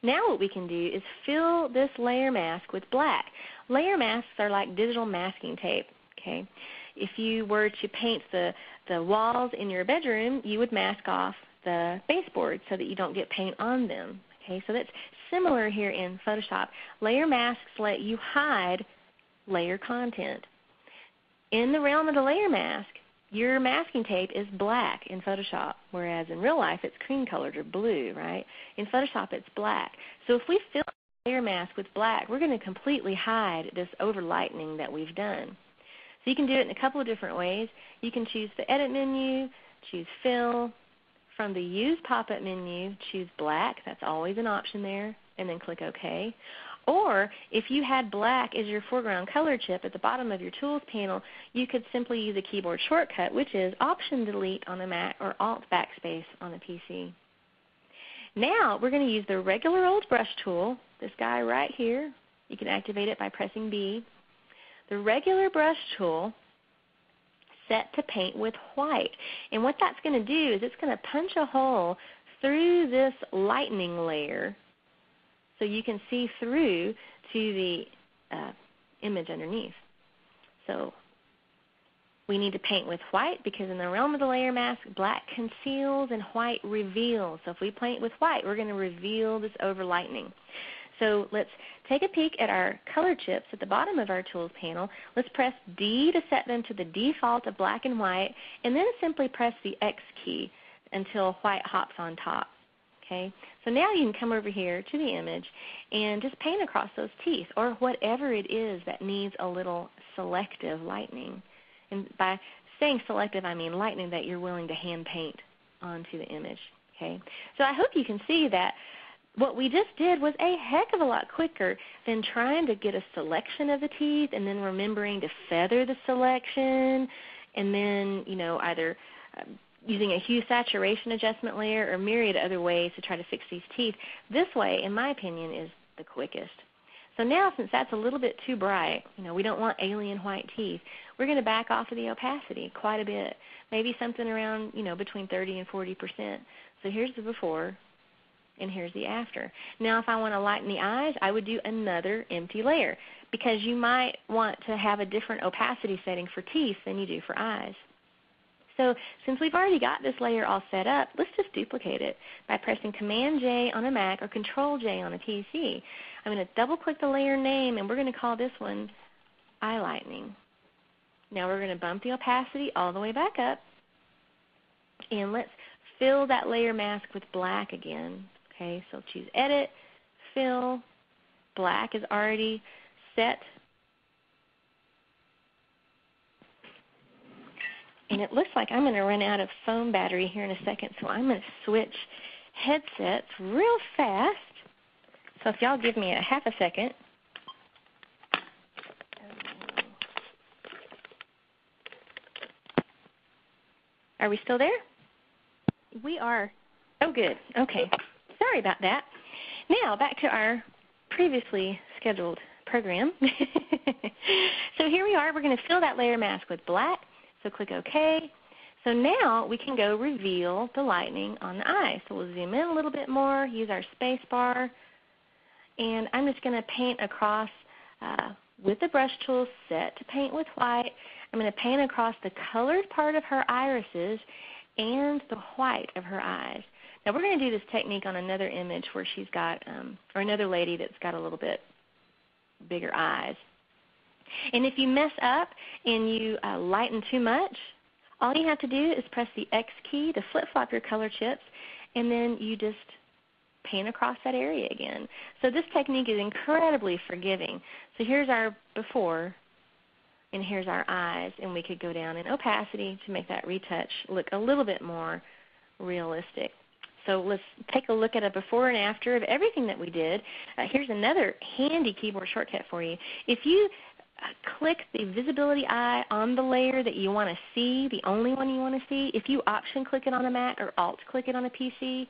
Now what we can do is fill this layer mask with black. Layer masks are like digital masking tape. Okay? If you were to paint the walls in your bedroom, you would mask off the baseboard so that you don't get paint on them. Okay? So that's similar here in Photoshop. Layer masks let you hide layer content. In the realm of the layer mask, your masking tape is black in Photoshop, whereas in real life it's cream colored or blue, right? In Photoshop it's black. So if we fill the layer mask with black, we're going to completely hide this over lightening that we've done. So you can do it in a couple of different ways. You can choose the Edit menu, choose Fill. From the Use pop-up menu, choose black. That's always an option there, and then click OK. Or if you had black as your foreground color chip at the bottom of your Tools panel, you could simply use a keyboard shortcut, which is Option-Delete on a Mac or Alt-Backspace on a PC. Now we're going to use the regular old brush tool, this guy right here. You can activate it by pressing B. The regular brush tool set to paint with white. And what that's going to do is it's going to punch a hole through this lightening layer so you can see through to the image underneath. So we need to paint with white because in the realm of the layer mask, black conceals and white reveals. So if we paint with white, we're going to reveal this over lightening. So let's take a peek at our color chips at the bottom of our Tools panel. Let's press D to set them to the default of black and white, and then simply press the X key until white hops on top. Okay? So now you can come over here to the image and just paint across those teeth or whatever it is that needs a little selective lightening. And by saying selective, I mean lightening that you're willing to hand paint onto the image. Okay? So I hope you can see that what we just did was a heck of a lot quicker than trying to get a selection of the teeth and then remembering to feather the selection and then either using a hue saturation adjustment layer or myriad other ways to try to fix these teeth. This way, in my opinion, is the quickest. So now since that's a little bit too bright, we don't want alien white teeth, we're going to back off of the opacity quite a bit, maybe something around between 30 and 40%. So here's the before. And here's the after. Now if I want to lighten the eyes, I would do another empty layer because you might want to have a different opacity setting for teeth than you do for eyes. So since we've already got this layer all set up, let's just duplicate it by pressing Command-J on a Mac or Control-J on a PC. I'm going to double-click the layer name, and we're going to call this one Eye Lightening. Now we're going to bump the opacity all the way back up, and let's fill that layer mask with black again. Okay, so choose Edit, Fill. Black is already set. And it looks like I'm going to run out of phone battery here in a second, so I'm going to switch headsets real fast. So if y'all give me a half a second. Are we still there? We are. Oh, good. Okay. Sorry about that. Now back to our previously scheduled program. So here we are. We're going to fill that layer mask with black. So click OK. So now we can go reveal the lightening on the eye. So we'll zoom in a little bit more, use our space bar, and I'm just going to paint across with the brush tool set to paint with white. I'm going to paint across the colored part of her irises and the white of her eyes. Now we're going to do this technique on another image where she's got, or another lady that's got a little bit bigger eyes. And if you mess up and you lighten too much, all you have to do is press the X key to flip-flop your color chips, and then you just paint across that area again. So this technique is incredibly forgiving. So here's our before, and here's our eyes, and we could go down in opacity to make that retouch look a little bit more realistic. So let's take a look at a before and after of everything that we did. Here's another handy keyboard shortcut for you. If you click the visibility eye on the layer that you want to see, the only one you want to see, if you option click it on a Mac or alt click it on a PC,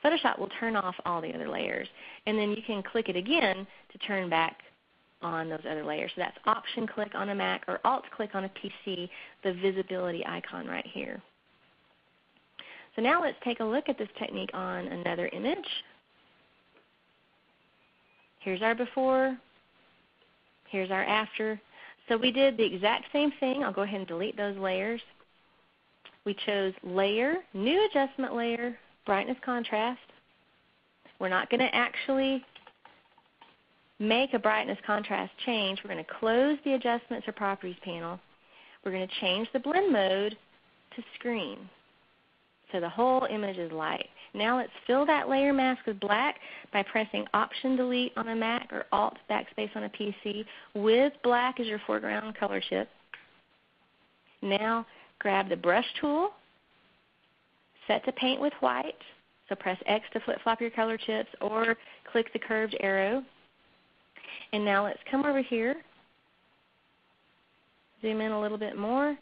Photoshop will turn off all the other layers. And then you can click it again to turn back on those other layers. So that's option click on a Mac or alt click on a PC, the visibility icon right here. So now let's take a look at this technique on another image. Here's our before. Here's our after. So we did the exact same thing. I'll go ahead and delete those layers. We chose layer, new adjustment layer, brightness contrast. We're not going to actually make a brightness contrast change. We're going to close the adjustments or properties panel. We're going to change the blend mode to screen. So the whole image is light. Now let's fill that layer mask with black by pressing Option Delete on a Mac or Alt Backspace on a PC with black as your foreground color chip. Now grab the brush tool, set to paint with white. So press X to flip-flop your color chips or click the curved arrow. And now let's come over here, zoom in a little bit more.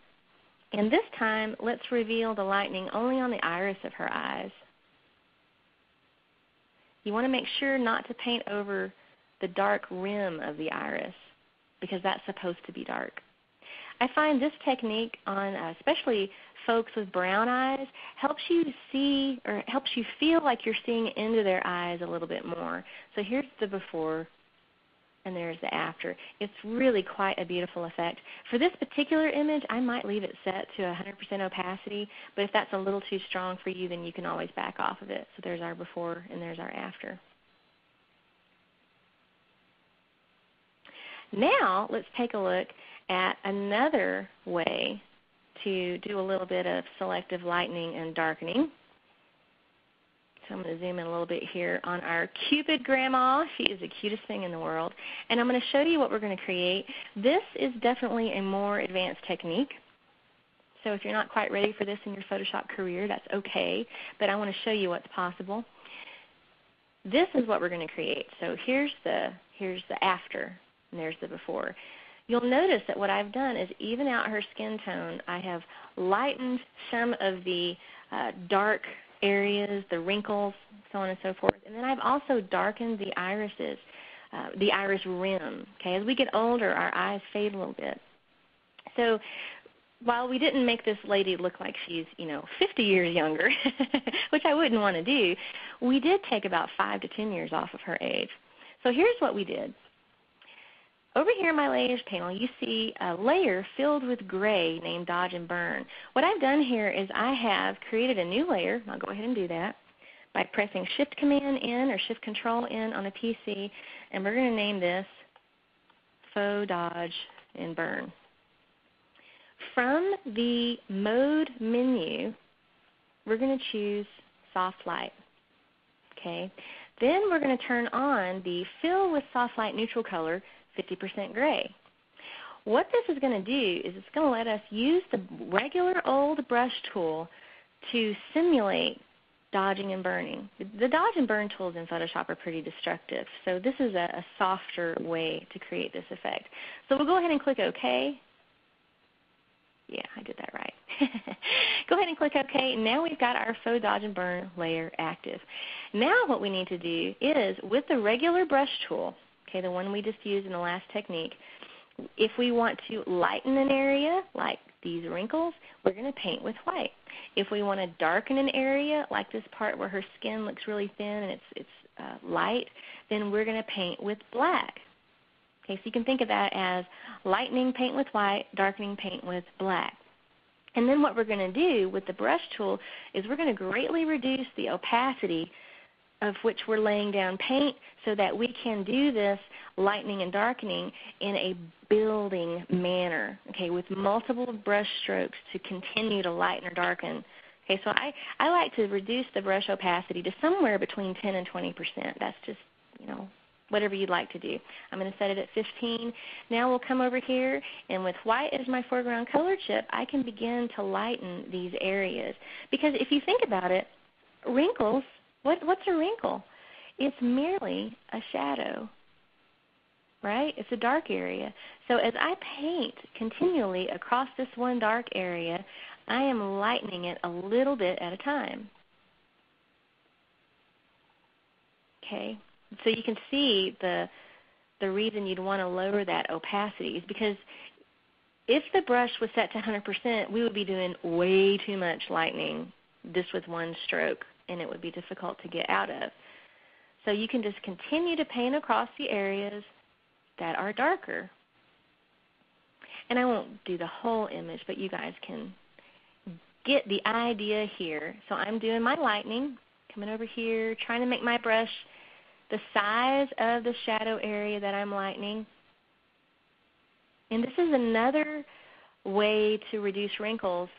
And this time, let's reveal the lightening only on the iris of her eyes. You want to make sure not to paint over the dark rim of the iris because that's supposed to be dark. I find this technique on especially folks with brown eyes helps you see or helps you feel like you're seeing into their eyes a little bit more. So here's the before. And there's the after. It's really quite a beautiful effect. For this particular image, I might leave it set to 100% opacity, but if that's a little too strong for you, then you can always back off of it. So there's our before and there's our after. Now let's take a look at another way to do a little bit of selective lightening and darkening. So I'm going to zoom in a little bit here on our Cupid grandma. She is the cutest thing in the world. And I'm going to show you what we're going to create. This is definitely a more advanced technique. So if you're not quite ready for this in your Photoshop career, that's okay. But I want to show you what's possible. This is what we're going to create. So here's the after, and there's the before. You'll notice that what I've done is even out her skin tone. I have lightened some of the dark areas, the wrinkles, so on and so forth. And then I've also darkened the irises, the iris rim. Okay, as we get older, our eyes fade a little bit. So while we didn't make this lady look like she's, 50 years younger, which I wouldn't want to do, we did take about 5 to 10 years off of her age. So here's what we did. Over here in my layers panel, you see a layer filled with gray named Dodge and Burn. What I've done here is I have created a new layer. I'll go ahead and do that by pressing Shift Command N or Shift Control N on a PC, and we're going to name this Faux Dodge and Burn. From the Mode menu, we're going to choose Soft Light. Okay. Then we're going to turn on the Fill with Soft Light Neutral Color 50% gray. What this is going to do is it's going to let us use the regular old brush tool to simulate dodging and burning. The dodge and burn tools in Photoshop are pretty destructive, so this is a softer way to create this effect. So we'll go ahead and click OK. Yeah, I did that right. Go ahead and click OK. Now we've got our Faux Dodge and Burn layer active. Now what we need to do is, with the regular brush tool, okay, the one we just used in the last technique, if we want to lighten an area like these wrinkles, we're going to paint with white. If we want to darken an area like this part where her skin looks really thin and it's light, then we're going to paint with black. Okay, so you can think of that as lightening, paint with white, darkening, paint with black. And then what we're going to do with the brush tool is we're going to greatly reduce the opacity of which we're laying down paint so that we can do this lightening and darkening in a building manner, okay, with multiple brush strokes to continue to lighten or darken. Okay, so I like to reduce the brush opacity to somewhere between 10 and 20%. That's just, whatever you'd like to do. I'm going to set it at 15. Now we'll come over here, and with white as my foreground color chip, I can begin to lighten these areas. Because if you think about it, wrinkles, what's a wrinkle? It's merely a shadow, right? It's a dark area. So as I paint continually across this one dark area, I am lightening it a little bit at a time. Okay? So you can see the reason you'd want to lower that opacity is because if the brush was set to 100%, we would be doing way too much lightening just with one stroke, and it would be difficult to get out of. So you can just continue to paint across the areas that are darker. And I won't do the whole image, but you guys can get the idea here. So I'm doing my lightening, coming over here, trying to make my brush the size of the shadow area that I'm lightening. And this is another way to reduce wrinkles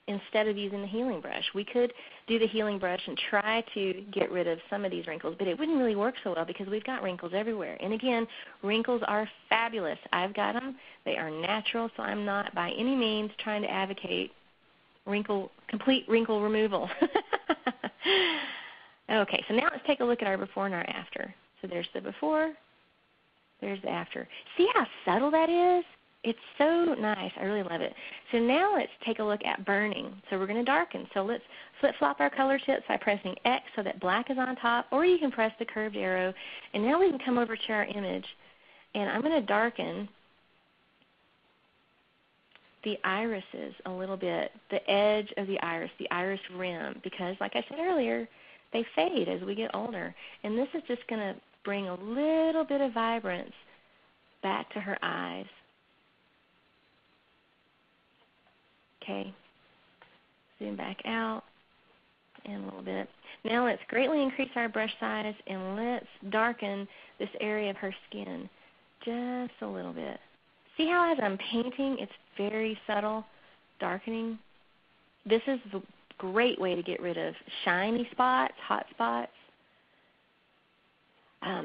instead of using the healing brush. We could do the healing brush and try to get rid of some of these wrinkles, but it wouldn't really work so well because we've got wrinkles everywhere. And again, wrinkles are fabulous. I've got them. They are natural, so I'm not by any means trying to advocate complete wrinkle removal. Okay, so now let's take a look at our before and our after. So there's the before, there's the after. See how subtle that is? It's so nice. I really love it. So now let's take a look at burning. So we're going to darken. So let's flip-flop our color tips by pressing X so that black is on top, or you can press the curved arrow. And now we can come over to our image, and I'm going to darken the irises a little bit, the edge of the iris rim, because like I said earlier, they fade as we get older. And this is just going to bring a little bit of vibrance back to her eyes. Okay, zoom back out and a little bit. Now let's greatly increase our brush size and let's darken this area of her skin just a little bit. See how as I'm painting, it's very subtle darkening? This is the great way to get rid of shiny spots, hot spots.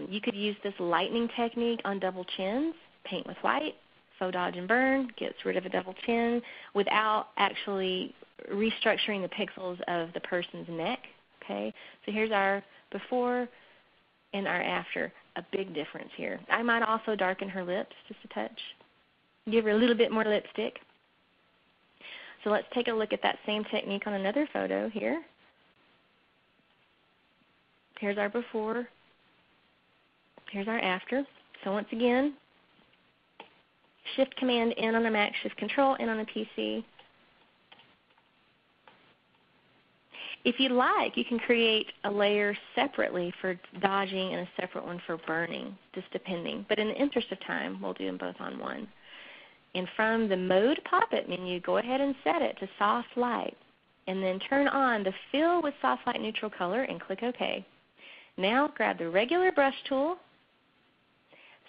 You could use this lightening technique on double chins, paint with white. Faux dodge and burn gets rid of a double chin without actually restructuring the pixels of the person's neck. Okay, so here's our before and our after. A big difference here. I might also darken her lips just a touch, give her a little bit more lipstick. So let's take a look at that same technique on another photo here. Here's our before. Here's our after. So once again, Shift Command N on the Mac, Shift Control N on the PC. If you'd like, you can create a layer separately for dodging and a separate one for burning, just depending. But in the interest of time, we'll do them both on one. And from the Mode pop-up menu, go ahead and set it to Soft Light. And then turn on the Fill with Soft Light Neutral Color and click OK. Now grab the regular brush tool,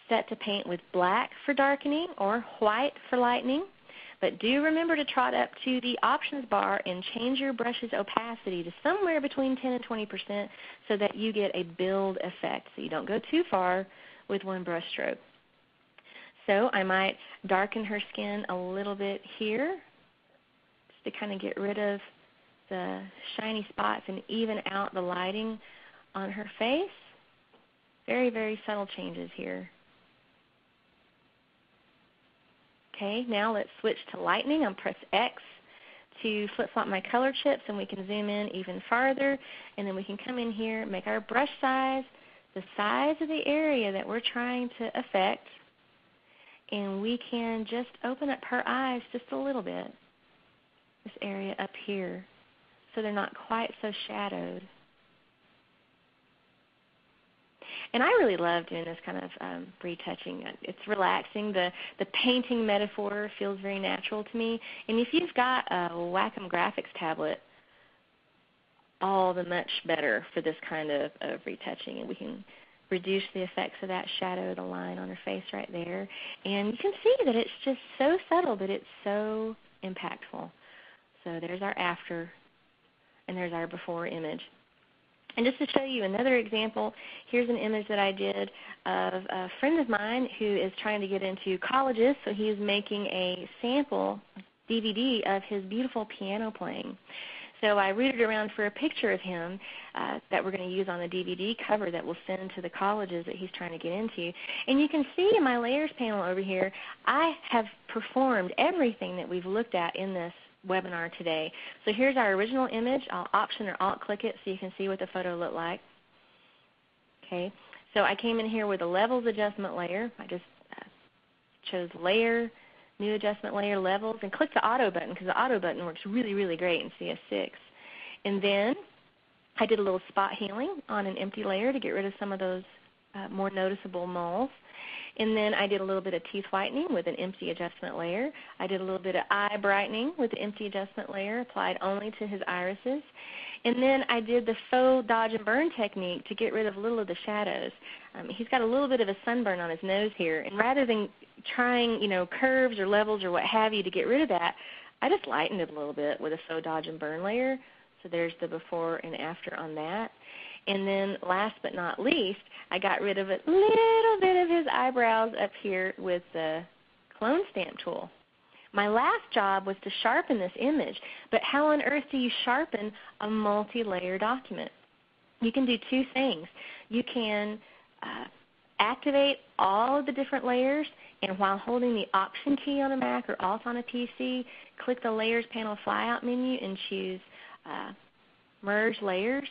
set to paint with black for darkening or white for lightening. But do remember to trot up to the options bar and change your brush's opacity to somewhere between 10 and 20% so that you get a build effect, so you don't go too far with one brush stroke. So I might darken her skin a little bit here just to kind of get rid of the shiny spots and even out the lighting on her face. Very, very subtle changes here. Okay, now let's switch to lightening. I'll press X to flip-flop my color chips, and we can zoom in even farther. And then we can come in here, make our brush size the size of the area that we're trying to affect. And we can just open up her eyes just a little bit, this area up here, so they're not quite so shadowed. And I really love doing this kind of retouching. It's relaxing. The painting metaphor feels very natural to me. And if you've got a Wacom graphics tablet, all the much better for this kind of retouching. And we can reduce the effects of that shadow, the line on her face right there. And you can see that it's just so subtle, but it's so impactful. So there's our after, and there's our before image. And just to show you another example, here's an image that I did of a friend of mine who is trying to get into colleges. So he is making a sample DVD of his beautiful piano playing. So I rooted around for a picture of him that we're going to use on the DVD cover that we'll send to the colleges that he's trying to get into. And you can see in my layers panel over here, I have performed everything that we've looked at in this webinar today. So here's our original image. I'll Option or Alt-click it so you can see what the photo looked like. Okay. So I came in here with a levels adjustment layer. I just chose Layer, New Adjustment Layer, Levels, and click the Auto button because the Auto button works really, really great in CS6. And then I did a little spot healing on an empty layer to get rid of some of those more noticeable moles. And then I did a little bit of teeth whitening with an empty adjustment layer. I did a little bit of eye brightening with the empty adjustment layer applied only to his irises. And then I did the Faux dodge and burn technique to get rid of a little of the shadows. He's got a little bit of a sunburn on his nose here, and rather than trying, curves or levels or what have you to get rid of that, I just lightened it a little bit with a Faux dodge and burn layer. So there's the before and after on that. And then last but not least, I got rid of a little bit of his eyebrows up here with the clone stamp tool. My last job was to sharpen this image, but how on earth do you sharpen a multi-layer document? You can do two things. You can activate all of the different layers, and while holding the Option key on a Mac or Alt on a PC, click the Layers panel flyout menu and choose Merge Layers.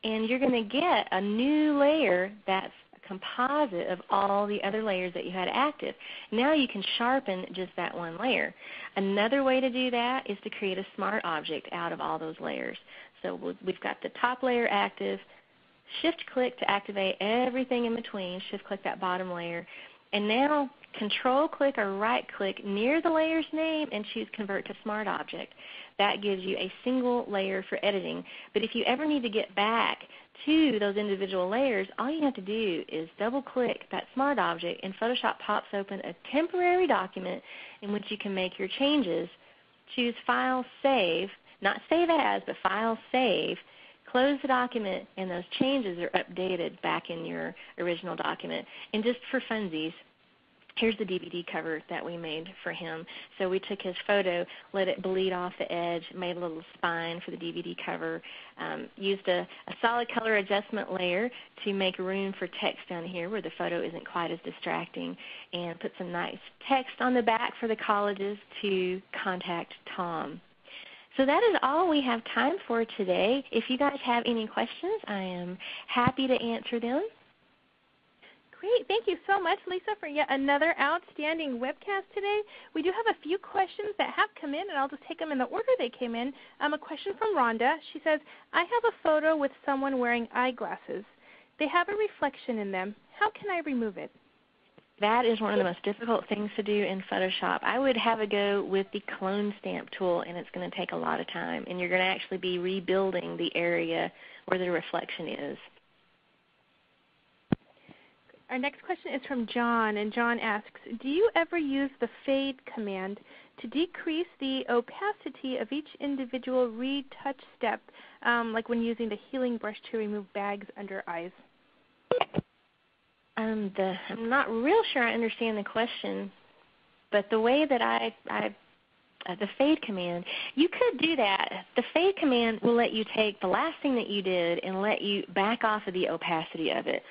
And you're going to get a new layer that's a composite of all the other layers that you had active. Now you can sharpen just that one layer. Another way to do that is to create a smart object out of all those layers. So we've got the top layer active, Shift-click to activate everything in between, Shift-click that bottom layer, and now Control-click or right-click near the layer's name and choose Convert to Smart Object. That gives you a single layer for editing. But if you ever need to get back to those individual layers, all you have to do is double-click that Smart Object, and Photoshop pops open a temporary document in which you can make your changes. Choose File, Save, not Save As, but File, Save. Close the document, and those changes are updated back in your original document. And just for funsies, here's the DVD cover that we made for him. So we took his photo, let it bleed off the edge, made a little spine for the DVD cover, used a solid color adjustment layer to make room for text down here where the photo isn't quite as distracting, and put some nice text on the back for the colleges to contact Tom. So that is all we have time for today. If you guys have any questions, I am happy to answer them. Great. Thank you so much, Lesa, for yet another outstanding webcast today. We do have a few questions that have come in, and I'll just take them in the order they came in. A question from Rhonda. She says, I have a photo with someone wearing eyeglasses. They have a reflection in them. How can I remove it? That is one of the most difficult things to do in Photoshop. I would have a go with the clone stamp tool, and it's going to take a lot of time, and you're going to actually be rebuilding the area where the reflection is. Our next question is from John, and John asks, do you ever use the fade command to decrease the opacity of each individual retouch step, like when using the healing brush to remove bags under eyes? I'm not real sure I understand the question, but the way that the fade command, you could do that. The fade command will let you take the last thing that you did and let you back off of the opacity of it.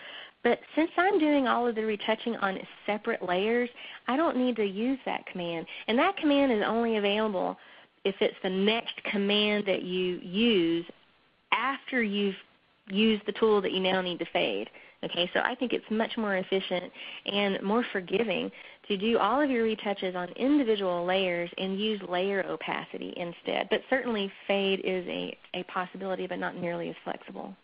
But since I'm doing all of the retouching on separate layers, I don't need to use that command. And that command is only available if it's the next command that you use after you've used the tool that you now need to fade. Okay, so I think it's much more efficient and more forgiving to do all of your retouches on individual layers and use layer opacity instead. But certainly fade is a possibility, but not nearly as flexible.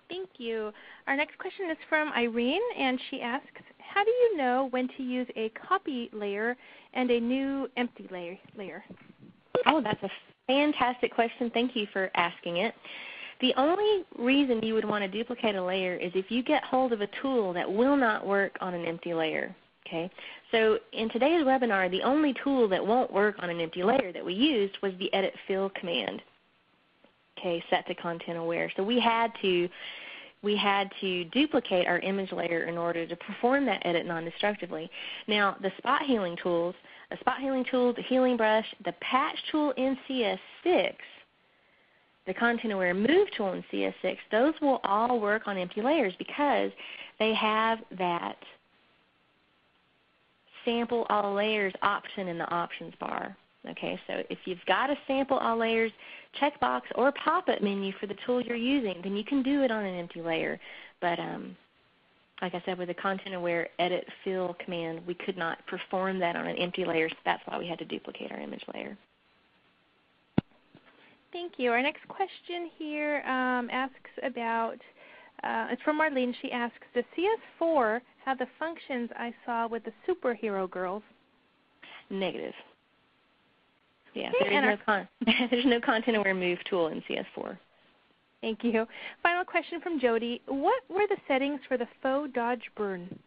Thank you. Our next question is from Irene, and she asks, how do you know when to use a copy layer and a new empty layer? Oh, that's a fantastic question. Thank you for asking it. The only reason you would want to duplicate a layer is if you get hold of a tool that will not work on an empty layer. Okay? So in today's webinar, the only tool that won't work on an empty layer that we used was the Edit Fill command. Okay, set to content aware. So we had to we had to duplicate our image layer in order to perform that edit non-destructively. Now, the spot healing tools, the healing brush, the patch tool in CS6, the content aware move tool in CS6, those will all work on empty layers because they have that sample all layers option in the options bar. Okay, so if you've got a sample all layers checkbox or pop-up menu for the tool you're using, then you can do it on an empty layer. But like I said, with the content aware edit fill command, we could not perform that on an empty layer, so that's why we had to duplicate our image layer. Thank you. Our next question here asks about, it's from Marlene. She asks, does CS4 have the functions I saw with the superhero girls? Negative. Yeah, there's no content aware move tool in CS4. Thank you. Final question from Jody. What were the settings for the Faux dodge burn?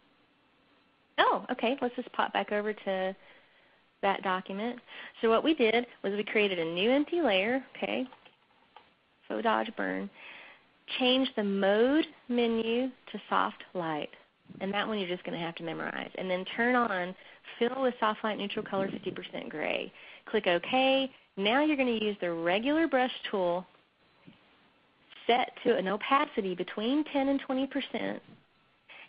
Oh, okay. Let's just pop back over to that document. So what we did was we created a new empty layer, okay, Faux dodge burn, changed the mode menu to soft light, and that one you're just going to have to memorize, and then turn on fill with soft light neutral color 50% gray. Click OK. Now you're going to use the regular brush tool set to an opacity between 10 and 20%.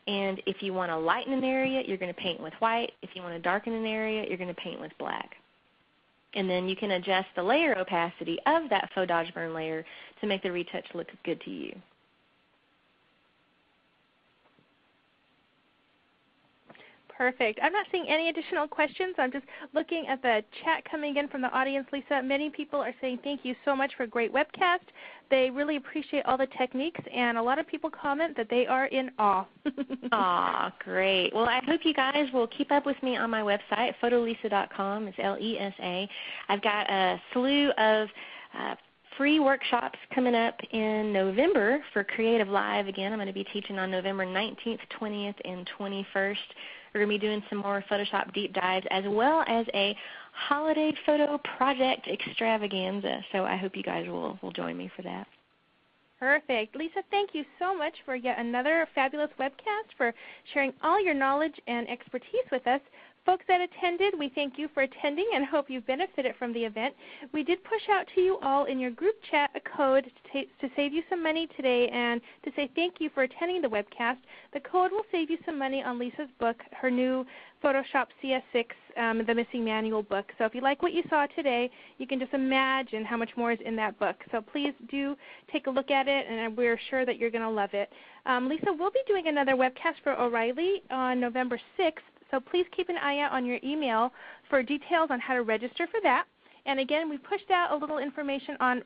And if you want to lighten an area, you're going to paint with white. If you want to darken an area, you're going to paint with black. And then you can adjust the layer opacity of that Faux dodge burn layer to make the retouch look good to you. Perfect. I'm not seeing any additional questions. I'm just looking at the chat coming in from the audience, Lesa. Many people are saying thank you so much for a great webcast. They really appreciate all the techniques, and a lot of people comment that they are in awe. Aw, great. Well, I hope you guys will keep up with me on my website, photolesa.com. It's Lesa. I've got a slew of free workshops coming up in November for Creative Live. Again, I'm going to be teaching on November 19th, 20th, and 21st. We're going to be doing some more Photoshop deep dives as well as a holiday photo project extravaganza. So I hope you guys will join me for that. Perfect. Lesa, thank you so much for yet another fabulous webcast, for sharing all your knowledge and expertise with us. Folks that attended, we thank you for attending and hope you benefited from the event. We did push out to you all in your group chat a code to save you some money today and to say thank you for attending the webcast. The code will save you some money on Lesa's book, her new Photoshop CS6, the Missing Manual book. So if you like what you saw today, you can just imagine how much more is in that book. So please do take a look at it, and we're sure that you're going to love it. Lesa will be doing another webcast for O'Reilly on November 6th. So please keep an eye out on your email for details on how to register for that. And again, we pushed out a little information on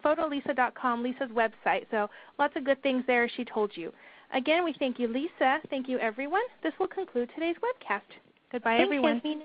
photolesa.com, Lesa's website. So lots of good things there she told you. Again, we thank you, Lesa. Thank you, everyone. This will conclude today's webcast. Goodbye, everyone. Thanks,